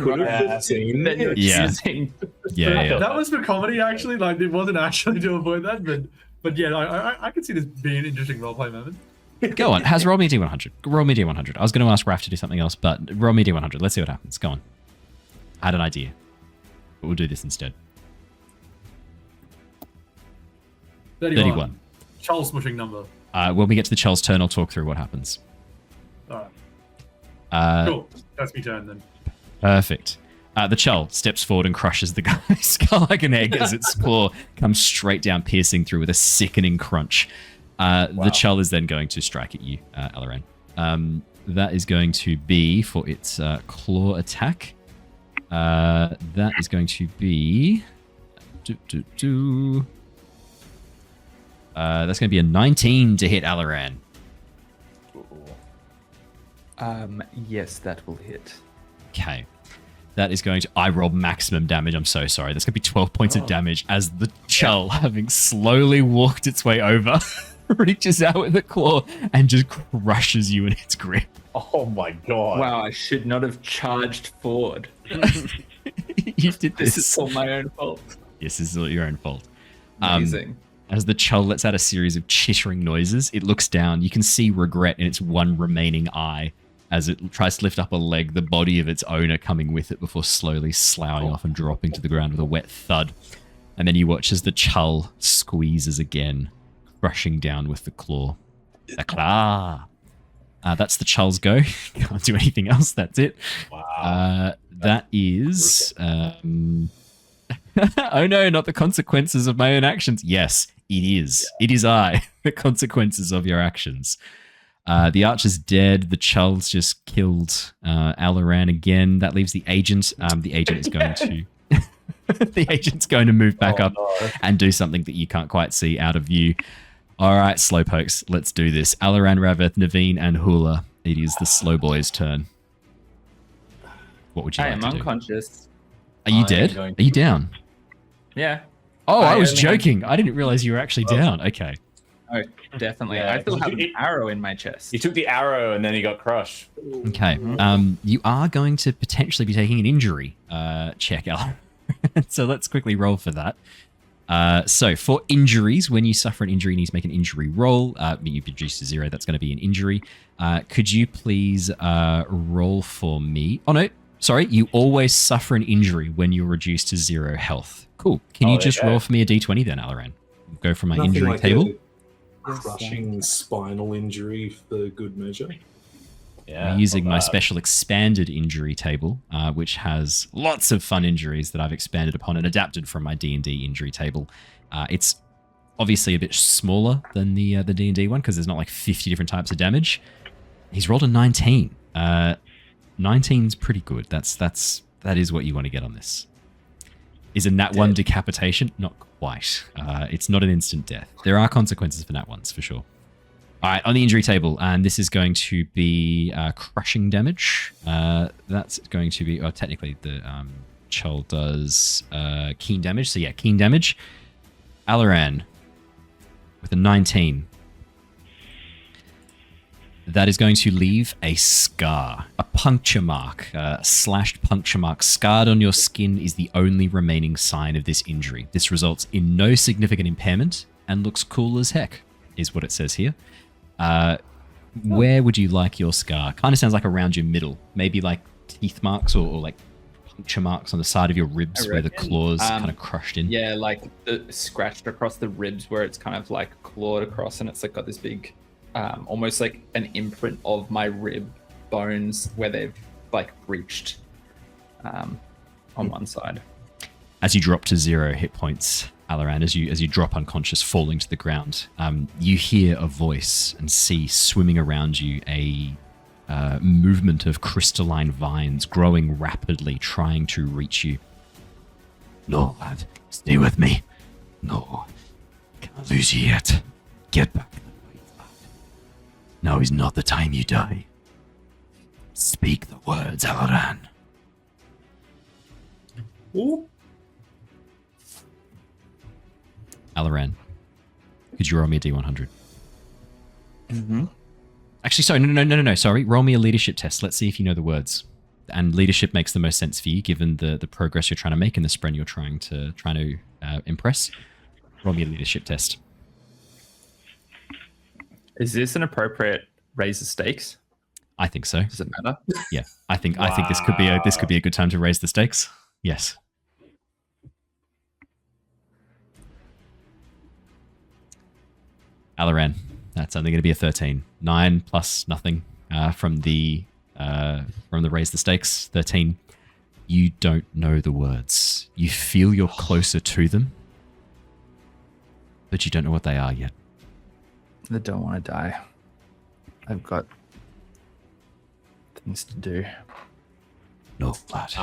then you're Yeah. choosing. Yeah. That was for comedy, actually. Like, it wasn't actually to avoid that, but yeah, I could see this being an interesting roleplay moment. Go on. Roll me a D100. Roll me a D100. I was going to ask Raph to do something else, but roll me a D100. Let's see what happens. Go on. I had an idea, but we'll do this instead. 31. Chull smushing number. When we get to the Chull's turn, I'll talk through what happens. All right. Cool. That's me turn then. Perfect. The Chull steps forward and crushes the guy's skull like an egg as its claw comes straight down, piercing through with a sickening crunch. The Chull is then going to strike at you, Alaran. That is going to be for its claw attack. That is going to be... that's going to be a 19 to hit Alaran. Yes, that will hit. Okay. That is going to... I rolled maximum damage. I'm so sorry. That's going to be 12 points of damage as the Chull, having slowly walked its way over, reaches out with a claw and just crushes you in its grip. Oh my god. Wow, I should not have charged forward. You did this. This is all my own fault. Yes, this is all your own fault. Amazing. As the Chull lets out a series of chittering noises, it looks down. You can see regret in its one remaining eye as it tries to lift up a leg, the body of its owner coming with it before slowly sloughing off and dropping to the ground with a wet thud. And then you watch as the Chull squeezes again, crushing down with the claw. The claw. That's the Chull's go. Can't do anything else. That's it. Wow. That is... oh no, not the consequences of my own actions. Yes, it is. Yeah. It is I. The consequences of your actions. The archer's dead. The Chull's just killed Alaran again. That leaves the agent. The agent is going to... the agent's going to move back up and do something that you can't quite see out of view. All right, slowpokes, let's do this. Alaran, Rav-eth, Neivien, and Hula. It is the slow boy's turn. What would you like to do? I am unconscious. Are you dead? Are you down? Yeah. Oh, I was joking. I didn't realize you were actually down. Okay. Oh, definitely. Yeah, I still have an arrow in my chest. You took the arrow and then he got crushed. Okay. You are going to potentially be taking an injury check, Alan. So let's quickly roll for that. So for injuries, when you suffer an injury, you need to make an injury roll. You've reduced to 0. That's going to be an injury. Could you please roll for me? Oh, no. Sorry. You always suffer an injury when you're reduced to 0 health. Cool. Can you just roll for me a d20 then, Alaran? Go from my Nothing injury like table. a crushing spinal injury for good measure. Yeah, I'm using my special expanded injury table, which has lots of fun injuries that I've expanded upon and adapted from my D&D injury table. It's obviously a bit smaller than the D&D one because there's not like 50 different types of damage. He's rolled a 19. 19's pretty good. That is what you want to get on this. Is a nat 1 decapitation? Not quite. It's not an instant death. There are consequences for nat 1s for sure. All right, on the injury table, and this is going to be crushing damage. That's going to be, technically the Chull does keen damage. So yeah, keen damage. Alaran with a 19. That is going to leave a scar, a puncture mark, slashed puncture mark. Scarred on your skin is the only remaining sign of this injury. This results in no significant impairment and looks cool as heck, is what it says here. Where would you like your scar? Kind of sounds like around your middle. Maybe like teeth marks or like puncture marks on the side of your ribs where the claws kind of crushed in. Yeah, like scratched across the ribs where it's kind of like clawed across and it's like got this big, almost like an imprint of my rib bones where they've like breached on one side. As you drop to 0 hit points, Alaran, as you drop unconscious, falling to the ground, you hear a voice and see swimming around you a movement of crystalline vines growing rapidly, trying to reach you. No, lad, stay with me. No, can't lose you yet. Get back in the fight, lad. Now is not the time you die. Speak the words, Alaran. Ooh. Alaran, could you roll me a D100? Mm-hmm. Actually, sorry, no. Sorry, roll me a leadership test. Let's see if you know the words. And leadership makes the most sense for you, given the progress you're trying to make and the sprint you're trying to impress. Roll me a leadership test. Is this an appropriate raise the stakes? I think so. Does it matter? Yeah, I think this could be a good time to raise the stakes. Yes. Alaran, that's only going to be a 13. 9 plus nothing from the raise the stakes. 13. You don't know the words. You feel you're closer to them, but you don't know what they are yet. I don't want to die. I've got things to do. No, lad.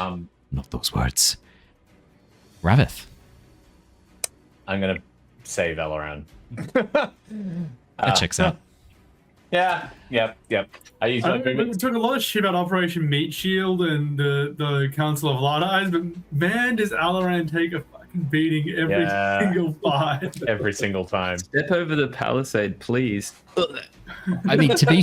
Not those words. Rav-eth. I'm gonna save Alaran. That checks out. Yeah. I used my We took a lot of shit about Operation Meat Shield and the Council of Light Eyes, but man, does Alaran take a fucking beating every single fight. Every single time. Step over the palisade, please. I mean, to be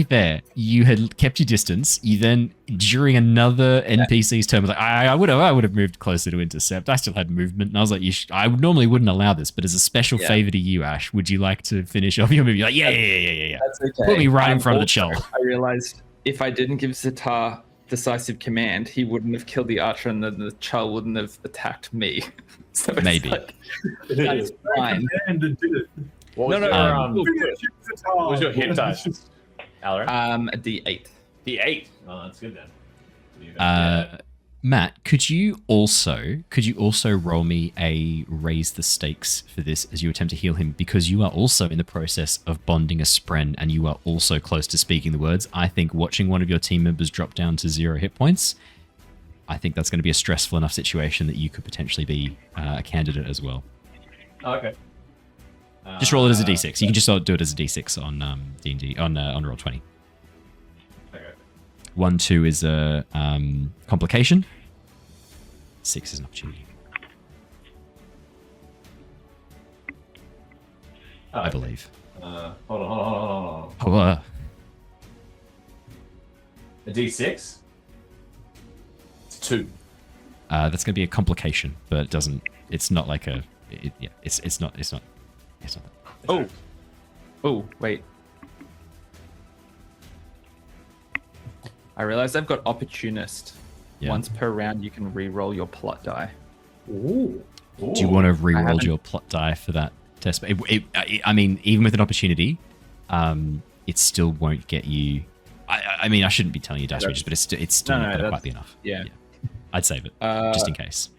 fair, you had kept your distance. You then, during another NPC's turn, was like, I would have moved closer to intercept. I still had movement, and I was like, I normally wouldn't allow this, but as a special favor to you, Ash, would you like to finish off your movie? You're like, yeah. That's okay. Put me right in front of the Chull. I realized if I didn't give Ztar decisive command, he wouldn't have killed the archer, and then the Chull wouldn't have attacked me. So it's Maybe. Like, that's fine. What was your hit dice, Alaran? A D8. D8. Oh, that's good then. Matt, could you also roll me a raise the stakes for this as you attempt to heal him, because you are also in the process of bonding a spren and you are also close to speaking the words. I think watching one of your team members drop down to 0 hit points, I think that's going to be a stressful enough situation that you could potentially be a candidate as well. Okay. Just roll it as a d6. You can just do it as a d6 on D&D on Roll20. Okay. 1, 2 is a complication. 6 is an opportunity. I believe. Hold on. Oh, A D6? It's 2. that's going to be a complication, but it doesn't. It's not like it's not. Oh, wait. I realized I've got opportunist. Yeah. Once per round, you can re-roll your plot die. Ooh. Do you want to re-roll haven't- your plot die for that test? I mean, even with an opportunity, it still won't get you. I mean, I shouldn't be telling you dice ranges, but it's still not going to quite be enough. Yeah. I'd save it just in case.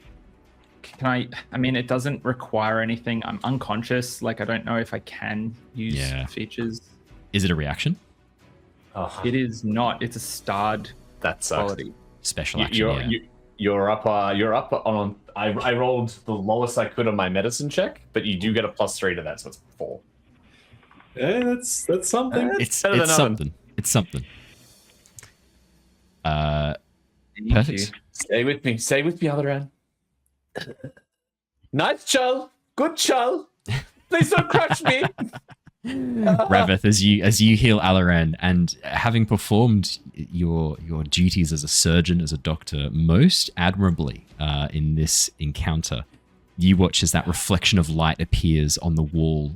Can I mean, it doesn't require anything. I'm unconscious. Like, I don't know if I can use features. Is it a reaction? Oh, It is not. It's a starred that sucks. quality. Special action. You're up on. I rolled the lowest I could on my medicine check, but you do get a +3 to that, so it's 4. Yeah, that's something. It's better than something. It's something. Perfect. Stay with me, Alaran. Nice Chull. Good Chull. Please don't crush me. Rav-eth, as you heal Alaran, and having performed your duties as a surgeon, as a doctor, most admirably in this encounter, you watch as that reflection of light appears on the wall,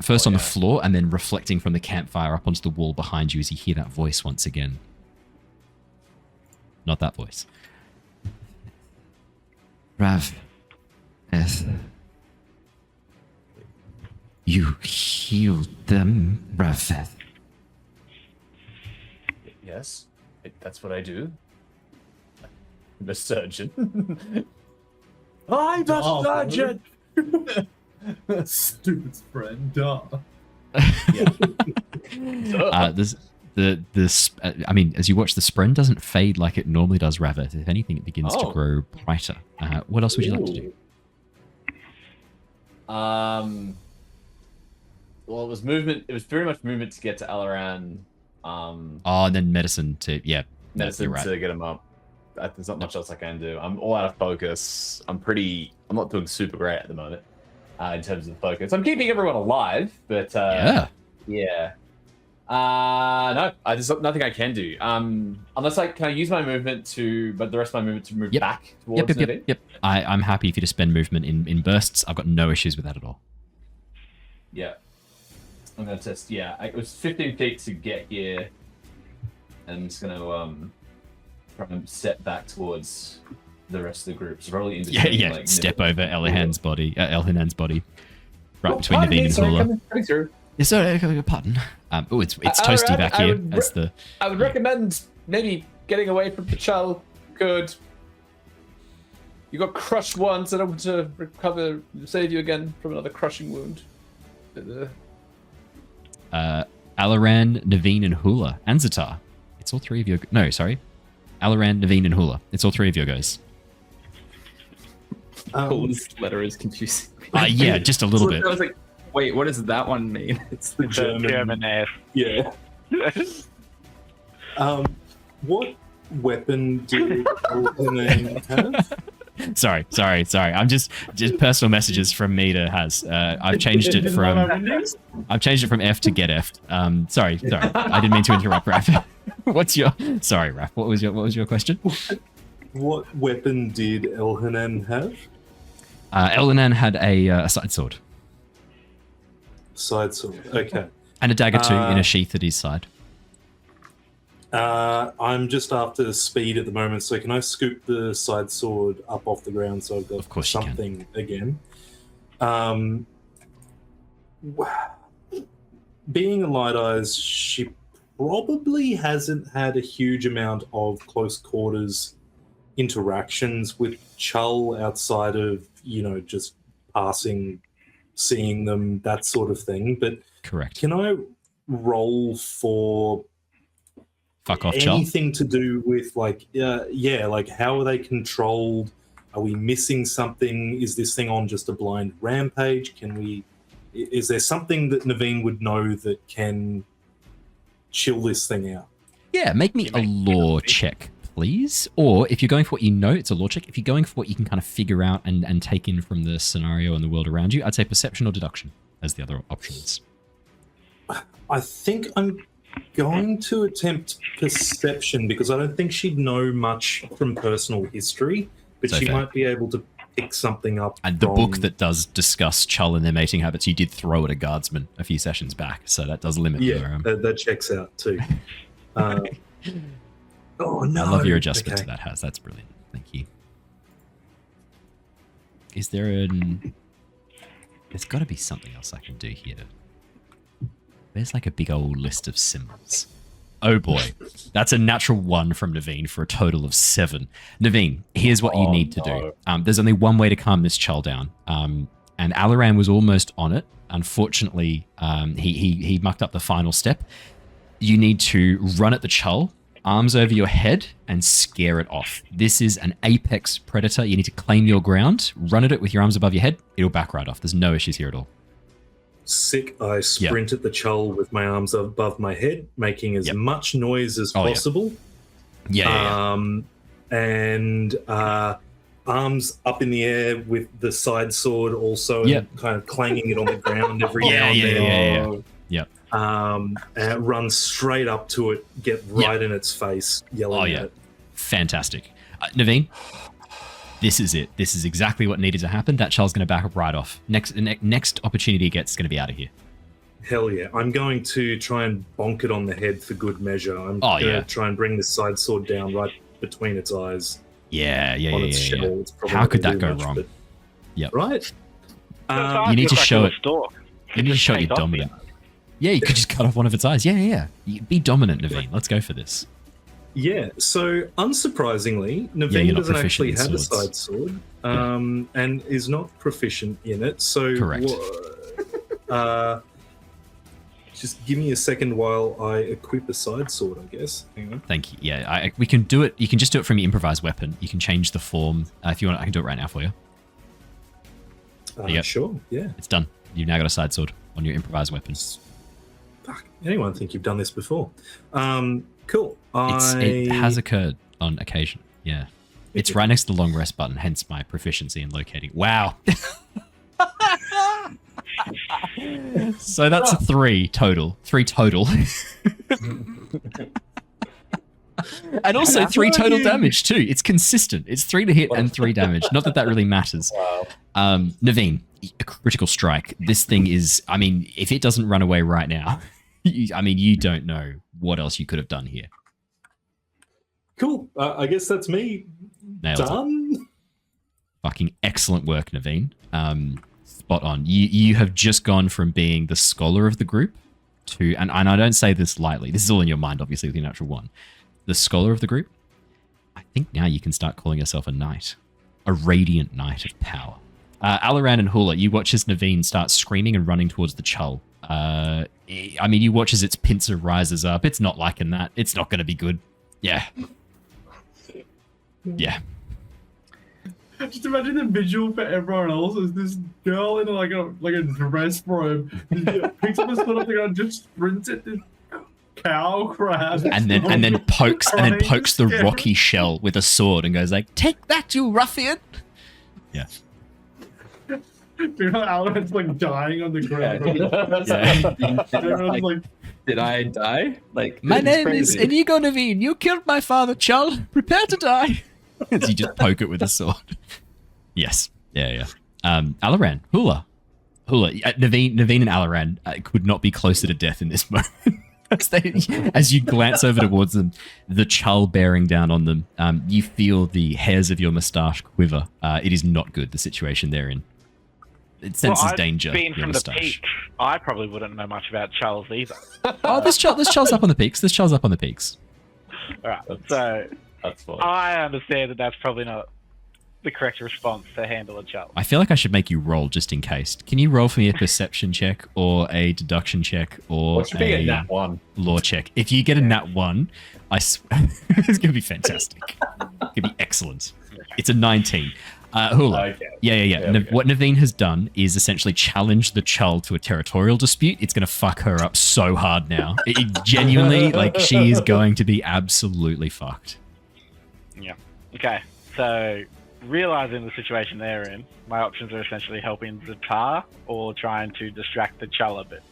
first on the floor, and then reflecting from the campfire up onto the wall behind you as you hear that voice once again. Not that voice. Rav-eth. You healed them, Rav-eth. Yes, that's what I do. I'm a surgeon. I'm a surgeon. Stupid friend, duh. I mean, as you watch, the spren doesn't fade like it normally does, Rav-eth. If anything, it begins to grow brighter. What else would you like to do? Well, it was movement. It was very much movement to get to Alaran. And then medicine to Medicine you're right. to get him up. There's not much else I can do. I'm all out of focus. I'm not doing super great at the moment in terms of focus. I'm keeping everyone alive, but no, there's nothing I can do. Unless can I use my movement but the rest of my movement to move back towards Naveen? Yep. I'm happy for you to spend movement in bursts. I've got no issues with that at all. Yeah. I'm gonna test. Yeah, it was 15 feet to get here, and I'm just gonna try and step back towards the rest of the group. So probably in between, step over Elhanan's body, right between Neivien and Hula. Coming through. Yeah, sorry, pardon. It's toasty back here. I would recommend maybe getting away from the Chull. Good. You got crushed once. I don't want to save you again from another crushing wound. Alaran, Neivien, and Hula, and Ztar. It's all three of your... No, sorry. Alaran, Neivien, and Hula. It's all three of your guys. Hula's letter is confusing. Yeah, just a little bit. I was like, wait, what does that one mean? It's the German F. Yeah. What weapon do Elhanan have? Sorry. I'm just personal messages from me to Has. I've changed it from F to get F'd. Sorry. I didn't mean to interrupt, Raph. Sorry, Raph. What was your question? What weapon did Elhanan have? Elhanan had a side sword. Side sword. Okay. And a dagger too in a sheath at his side. I'm just after speed at the moment, so can I scoop the side sword up off the ground so I've got something again? Being a Light Eyes, she probably hasn't had a huge amount of close quarters interactions with Chull outside of, just passing, seeing them, that sort of thing. But correct. Can I roll for fuck off, Chull? Anything to do with how are they controlled? Are we missing something? Is this thing on just a blind rampage? Is there something that Neivien would know that can chill this thing out? Yeah, make me a lore check, please. Or if you're going for what you know, it's a lore check. If you're going for what you can kind of figure out and take in from the scenario and the world around you, I'd say perception or deduction as the other options. I think I'm going to attempt perception because I don't think she'd know much from personal history, but she might be able to pick something up. And the book that does discuss Chull and their mating habits, you did throw at a guardsman a few sessions back, so that does limit Yeah, that checks out too. Oh no! I love your adjustment to that, Has. That's brilliant. Thank you. Is there There's got to be something else I can do here. There's like a big old list of symbols. Oh boy, that's a natural 1 from Neivien for a total of 7. Neivien, here's what you need to do. There's only one way to calm this Chull down, and Alaran was almost on it. Unfortunately, he mucked up the final step. You need to run at the Chull, arms over your head, and scare it off. This is an apex predator. You need to claim your ground, run at it with your arms above your head. It'll back right off. There's no issues here at all. Sick. I sprint at the Chull with my arms above my head, making as much noise as possible. And arms up in the air with the side sword also, and kind of clanging it on the ground every now and then. And run straight up to it, get right in its face, yelling at it. Fantastic. Neivien, this is it. This is exactly what needed to happen. That Chull's going to back up right off. Next opportunity it gets is going to be out of here. Hell yeah. I'm going to try and bonk it on the head for good measure. I'm going to try and bring the side sword down right between its eyes. Its shell. It's How could that go wrong? Right? You need to show it. You need to show it you're dominant. Yeah, you could just cut off one of its eyes. Yeah. Be dominant, Neivien. Let's go for this. Yeah, so unsurprisingly, Neivien doesn't actually have a side sword and is not proficient in it. So correct. Just give me a second while I equip a side sword, I guess. Hang on. Thank you. Yeah, we can do it. You can just do it from your improvised weapon. You can change the form. If you want, I can do it right now for you. Sure, yeah. It's done. You've now got a side sword on your improvised weapon. Fuck, anyone think you've done this before? Cool. It has occurred on occasion. Yeah. It's right next to the long rest button, hence my proficiency in locating. Wow. So that's a 3 total. 3 total. And also 3 total damage too. It's consistent. It's 3 to hit and 3 damage. Not that really matters. Wow. Neivien, a critical strike. This thing is, I mean, if it doesn't run away right now, you don't know what else you could have done here. Cool. I guess that's me. Nailed done. It. Fucking excellent work, Neivien. Spot on. You have just gone from being the scholar of the group to, and I don't say this lightly, this is all in your mind, obviously, with your natural 1. The scholar of the group, I think now you can start calling yourself a knight. A radiant knight of power. Alaran and Hula, you watch as Neivien starts screaming and running towards the Chull. You watch as its pincer rises up. It's not liking that. It's not going to be good. Yeah. Just imagine the visual for everyone else is this girl in like a dress robe, picks up a sword up and just sprints at this cow crab, and then pokes the rocky shell with a sword and goes like, "Take that, you ruffian!" Yeah. Alan's like dying on the ground. Did I die? My name is Inigo Neivien. You killed my father, Chull. Prepare to die. As you just poke it with a sword. Yes. Yeah. Alaran, Hula. Neivien and Alaran could not be closer to death in this moment. As you glance over towards them, the Chull bearing down on them, you feel the hairs of your moustache quiver. It is not good, the situation they're in. It senses danger. Being from the peaks, I probably wouldn't know much about Chulls either. This Chull's up on the peaks. All right, so that's fine. I understand that that's probably not the correct response to handle a Chull. I feel like I should make you roll just in case. Can you roll for me a perception check or a deduction check or a nat 1 law check? If you get a nat 1, I swear it's going to be fantastic. It's going to be excellent. It's a 19. Hula. Okay. Yeah. Okay. What Neivien has done is essentially challenge the Chull to a territorial dispute. It's going to fuck her up so hard now. Genuinely, she is going to be absolutely fucked. Yeah. Okay. So, realizing the situation they're in, my options are essentially helping Ztar or trying to distract the Chull a bit.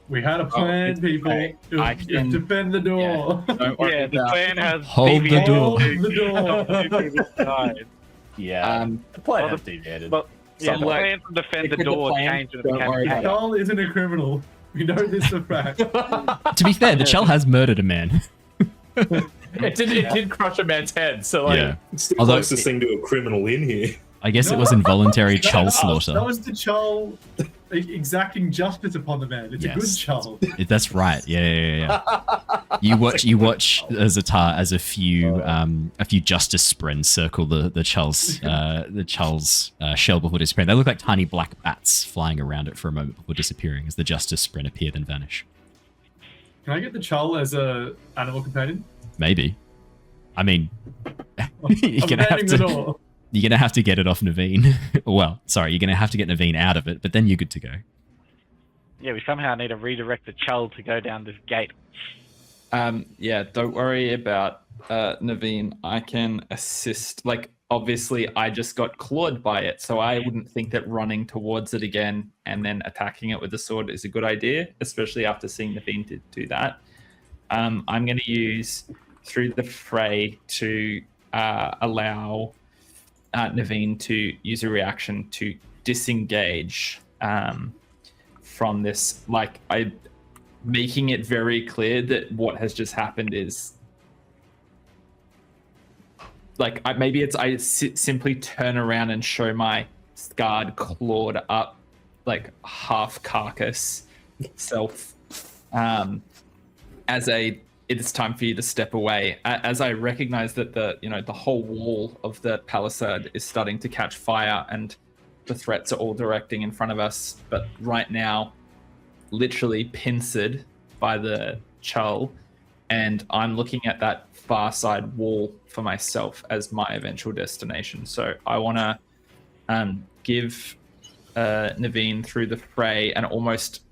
We had a plan, people. I can defend the door. Yeah, the plan has Hold the door. Hold the door. Yeah. The plan well, has deviated. Well, yeah, So, the like, plan to defend stick the with the door plan, changed with don't the worry about campaign. it. Chull isn't a criminal. We know this for a fact. To be fair, the Chull has murdered a man. It did crush a man's head. So like, Yeah. It's the Although- closest thing to a criminal in here. I guess it No. was involuntary That Chull was- slaughter. That was the Chull exacting justice upon the man. It's a good Yes. Chull. That's right. Yeah. You watch Ztar as a few justice sprints circle the Chull's shell before disappearing. They look like tiny black bats flying around it for a moment before disappearing as the justice sprint appear then vanish. Can I get the Chull as a animal companion? Maybe. I mean, I'm you're gonna have abandoning the to. door. You're gonna have to get it off Neivien. Well, sorry, you're gonna have to get Neivien out of it, but then you're good to go. Yeah, we somehow need to redirect the Chull to go down this gate. yeah, don't worry about Neivien. I can assist. Like, obviously, I just got clawed by it, so I wouldn't think that running towards it again and then attacking it with the sword is a good idea, especially after seeing Neivien do that. I'm going to use Through the Fray to allow Neivien to use a reaction to disengage from this. Like, making it very clear that what has just happened is like I simply turn around and show my scarred, clawed up, like half carcass self as it's time for you to step away. As I recognize that the whole wall of the palisade is starting to catch fire and the threats are all directing in front of us, but right now, literally pincered by the Chull, and I'm looking at that far side wall for myself as my eventual destination. So I want to give Neivien Through the Fray and almost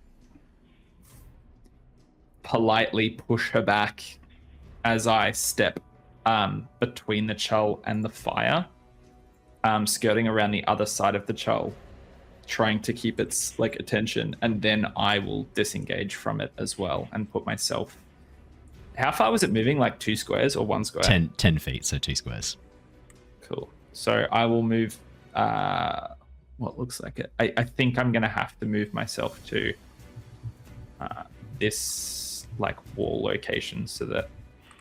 politely push her back as I step between the Chull and the fire, skirting around the other side of the Chull, trying to keep its like attention, and then I will disengage from it as well and put myself. How far was it moving? Like 2 squares or 1 square? 10 feet, so 2 squares. Cool. So I will move what looks like it. I think I'm gonna have to move myself to this like wall location so that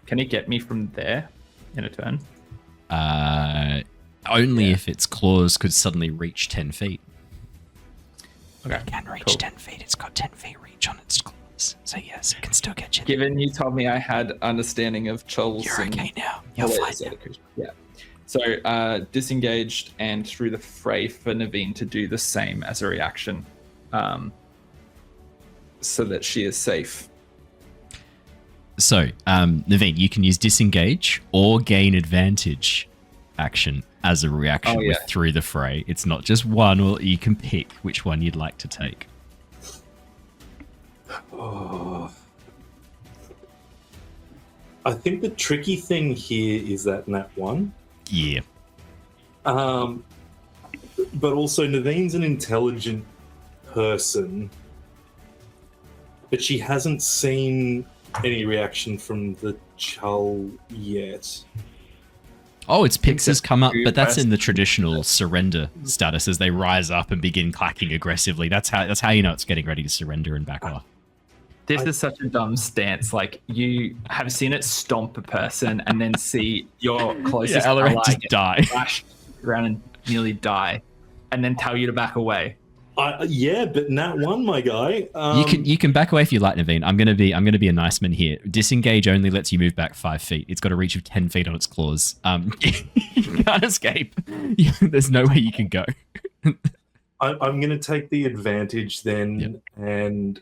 can it get me from there in a turn? Only if its claws could suddenly reach 10 feet. Okay. It can reach Cool. 10 feet. It's got 10 feet reach on its claws. So yes, it can still get you. Given you told me I had understanding of Chulls You're and okay now. You're fine now. Yeah. So disengaged and Through the Fray for Neivien to do the same as a reaction, so that she is safe. So, Neivien, you can use disengage or gain advantage action as a reaction with Through the Fray. It's not just one, or you can pick which one you'd like to take. Oh. I think the tricky thing here is that Nat 1. Yeah. But also, Nevien's an intelligent person, but she hasn't seen any reaction from the Chull yet. Oh, its pix has come up, but that's First. in the traditional surrender status as they rise up and begin clacking aggressively. That's how you know it's getting ready to surrender and back off. This is such a dumb stance. Like, you have seen it stomp a person and then see your closest Alaran ally just get die. flashed around and nearly die, and then tell you to back away. Yeah, but Nat 1, my guy. You can back away if you like, Neivien. I'm gonna be a nice man here. Disengage only lets you move back 5 feet. It's got a reach of 10 feet on its claws. You can't escape. There's no way you can go. I'm going to take the advantage then, and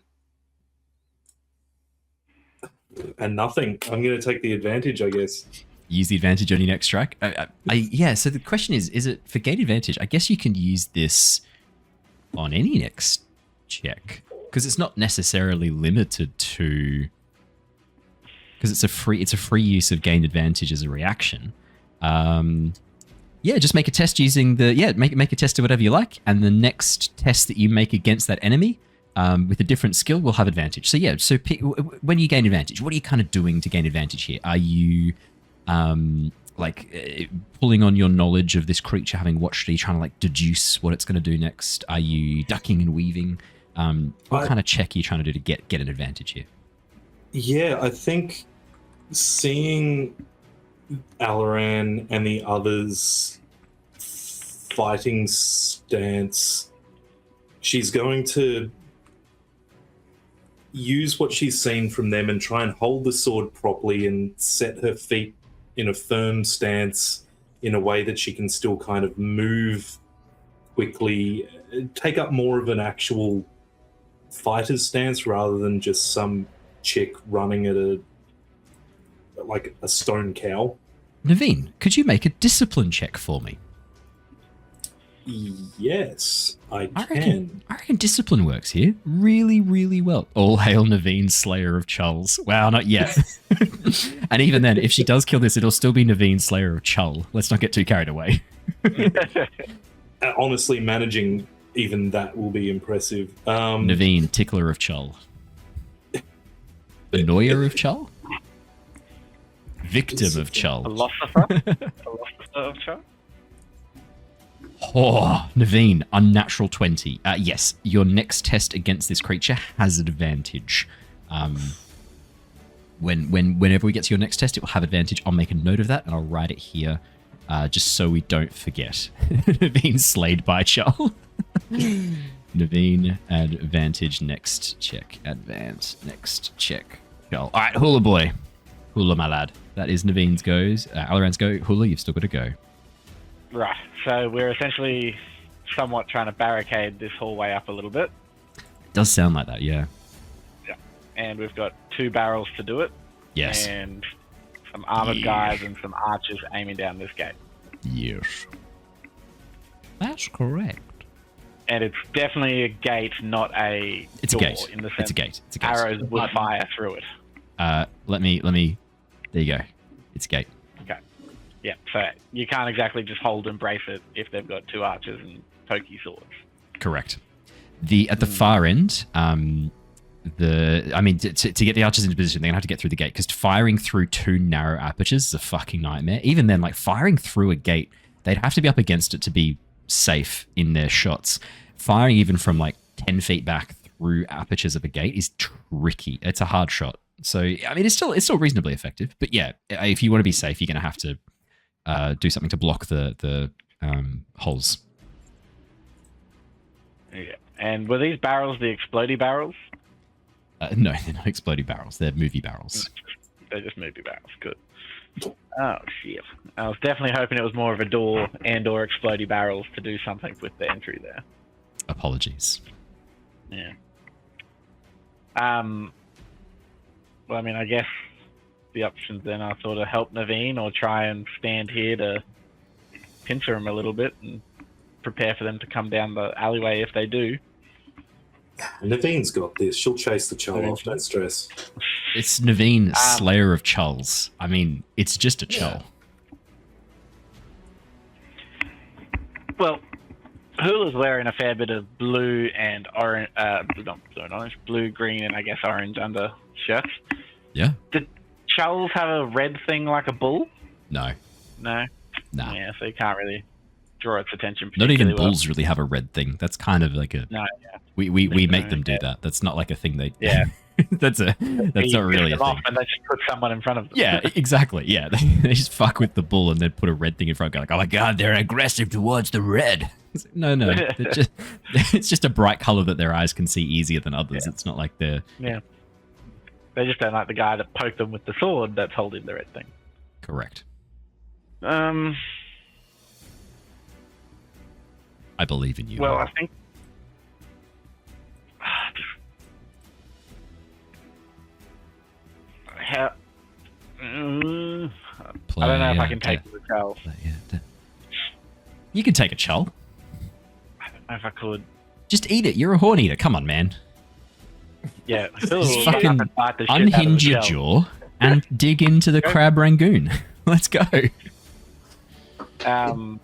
nothing. I'm going to take the advantage, I guess. Use the advantage on your next strike. So the question is it for gain advantage? I guess you can use this on any next check because it's not necessarily limited to, because it's a free use of gain advantage as a reaction. Just make a test using make a test of whatever you like, and the next test that you make against that enemy with a different skill will have advantage. So pick, when you gain advantage, what are you kind of doing to gain advantage here? Are you pulling on your knowledge of this creature, having watched it? Are you trying to like deduce what it's going to do next? Are you ducking and weaving? What kind of check are you trying to do to get an advantage here? Yeah, I think seeing Alaran and the others fighting stance, she's going to use what she's seen from them and try and hold the sword properly and set her feet in a firm stance in a way that she can still kind of move quickly, take up more of an actual fighter's stance rather than just some chick running at a stone cow. Naveen, could you make a discipline check for me? Yes, I can. I reckon discipline works here really, really well. All hail Naveen, Slayer of Chulls. Wow, not yet. And even then, if she does kill this, it'll still be Naveen, Slayer of Chull. Let's not get too carried away. Honestly, managing even that will be impressive. Naveen, Tickler of Chull. Annoyer of Chull? Victim of Chull. Philosopher? Philosopher of Chull? Oh, Naveen, unnatural 20. Yes, your next test against this creature has an advantage. Whenever we get to your next test, it will have advantage. I'll make a note of that and I'll write it here just so we don't forget. Naveen slayed by Chull. Naveen, advantage, next check. Advance, next check. Chull. All right, Hula boy. Hula, my lad. That is Naveen's goes. Alaran's go. Hula, you've still got to go. Right, so we're essentially somewhat trying to barricade this hallway up a little bit. Does sound like that, yeah. Yeah, and we've got 2 barrels to do it. Yes. And some armored guys and some archers aiming down this gate. Yes. That's correct. And it's definitely a gate, not a door. A gate. In the sense It's a gate. It's a gate. arrows would fire through it. Let me. There you go. It's a gate. Okay. Yeah, so you can't exactly just hold and brace it if they've got 2 archers and pokey swords. Correct. At the far end, to get the archers into position, they're gonna have to get through the gate because firing through 2 narrow apertures is a fucking nightmare. Even then, like firing through a gate, they'd have to be up against it to be safe in their shots. Firing even from like 10 feet back through apertures of a gate is tricky. It's a hard shot. So I mean, it's still reasonably effective. But yeah, if you want to be safe, you're gonna have to do something to block the holes. Yeah. And were these barrels the explodey barrels? No, they're not exploding barrels. They're movie barrels. They're just movie barrels. Good. Oh, shit. I was definitely hoping it was more of a door and or explodey barrels to do something with the entry there. Apologies. Yeah. Well, I mean, I guess the options then are sort of help Naveen or try and stand here to pincer him a little bit and prepare for them to come down the alleyway if they do. Naveen's got this. She'll chase the Chull off, don't stress. It's Naveen, Slayer of Chulls. I mean, it's just a Chull. Well, Hula's wearing a fair bit of blue and orange, blue, green, and I guess orange undershirts. Yeah. Did Chulls have a red thing like a bull? No. No? Nah. Yeah, so you can't really draw its attention. Not even well. bulls really have a red thing. That's kind of like a... No, yeah. We make them do that. That's not like a thing they... Yeah. that's not really a thing. And they just put someone in front of them. Yeah, exactly. Yeah, they just fuck with the bull and then put a red thing in front. Go like, oh my god, they're aggressive towards the red. It's like, no, it's just a bright color that their eyes can see easier than others. Yeah. It's not like they're... Yeah. They just don't like the guy that poked them with the sword that's holding the red thing. Correct. I believe in you. Well, I think... I don't know if I can take the Chull. You can take a Chull. I don't know if I could. Just eat it. You're a horn eater. Come on, man. Yeah. Just fucking unhinge your jaw and dig into the crab rangoon. Let's go. Every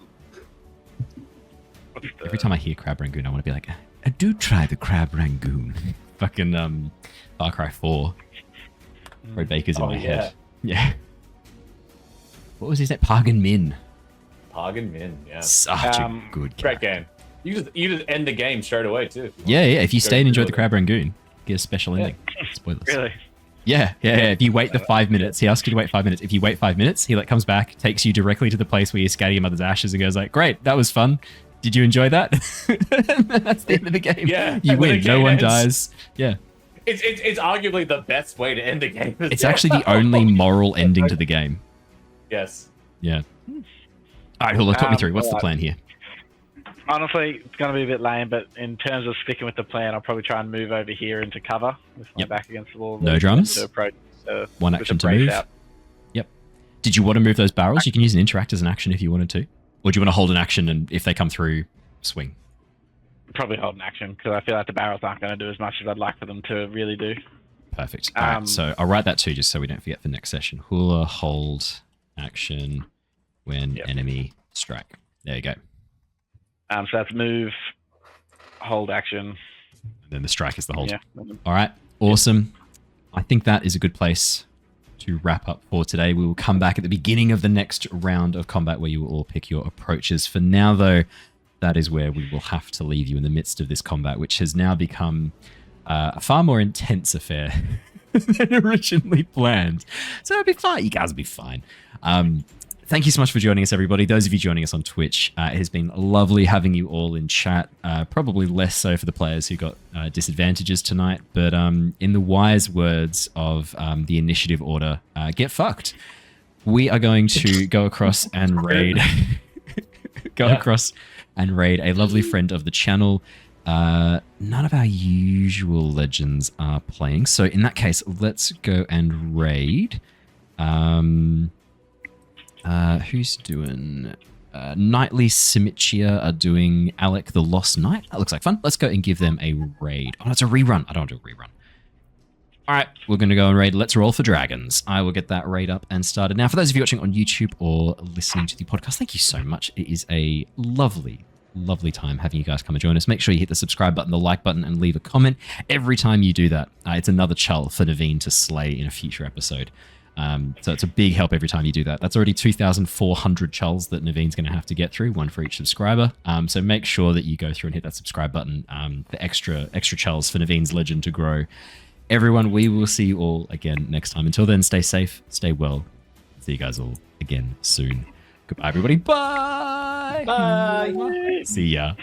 time I hear crab rangoon, I want to be like, do try the crab rangoon. Fucking Far Cry 4. Roy Baker's in my head. Yeah. What was his name? Pagan Min. Pagan Min, yeah. Such a good Great character. game. You just end the game straight away too. Yeah. If you Go stay and enjoy the through Crab Rangoon, get a special ending. Spoilers. Really? Yeah. If you wait the 5 minutes, he asks you to wait 5 minutes. If you wait 5 minutes, he comes back, takes you directly to the place where you scatter your mother's ashes and goes like, great, that was fun. Did you enjoy that? That's the end of the game. Yeah. You when the win. No game one ends, dies. Yeah. It's arguably the best way to end the game. It's actually the only moral ending to the game. Yes. Yeah. All right, Hula, talk me through. What's the plan here? Honestly, it's going to be a bit lame, but in terms of sticking with the plan, I'll probably try and move over here into cover with my back against the wall. No drums. To approach, One with action the to brace move. out. Yep. Did you want to move those barrels? You can use an interact as an action if you wanted to. Or do you want to hold an action and if they come through, swing? Probably hold an action because I feel like the barrels aren't going to do as much as I'd like for them to really do. Perfect. All right, so I'll write that too, just so we don't forget for next session. Hula, hold, action, when enemy strike. There you go. So that's move, hold action. And then the strike is the hold. Yeah. All right, awesome. I think that is a good place to wrap up for today. We will come back at the beginning of the next round of combat where you will all pick your approaches. For now, though, that is where we will have to leave you in the midst of this combat, which has now become a far more intense affair than originally planned. So it'll be fine. You guys will be fine. Thank you so much for joining us, everybody. Those of you joining us on Twitch, it has been lovely having you all in chat. Probably less so for the players who got disadvantages tonight. But in the wise words of the initiative order, get fucked. We are going to go across and raid... across and raid a lovely friend of the channel. None of our usual legends are playing. So in that case, let's go and raid... who's doing Nightly Simitia are doing Alec the Lost Knight. That looks like fun. Let's go and give them a raid. Oh, it's a rerun. I don't want to do a rerun. All right, we're going to go and raid Let's Roll for Dragons. I will get that raid up and started. Now, for those of you watching on YouTube or listening to the podcast, thank you so much. It is a lovely, lovely time having you guys come and join us. Make sure you hit the subscribe button, the like button, and leave a comment. Every time you do that, it's another Chull for Neivien to slay in a future episode. So it's a big help every time you do that. That's already 2,400 Chulls that Naivine's going to have to get through, one for each subscriber. So make sure that you go through and hit that subscribe button, the extra Chulls for Naivine's legend to grow. Everyone, we will see you all again next time. Until then, stay safe, stay well. See you guys all again soon. Goodbye, everybody. Bye. Bye. See ya.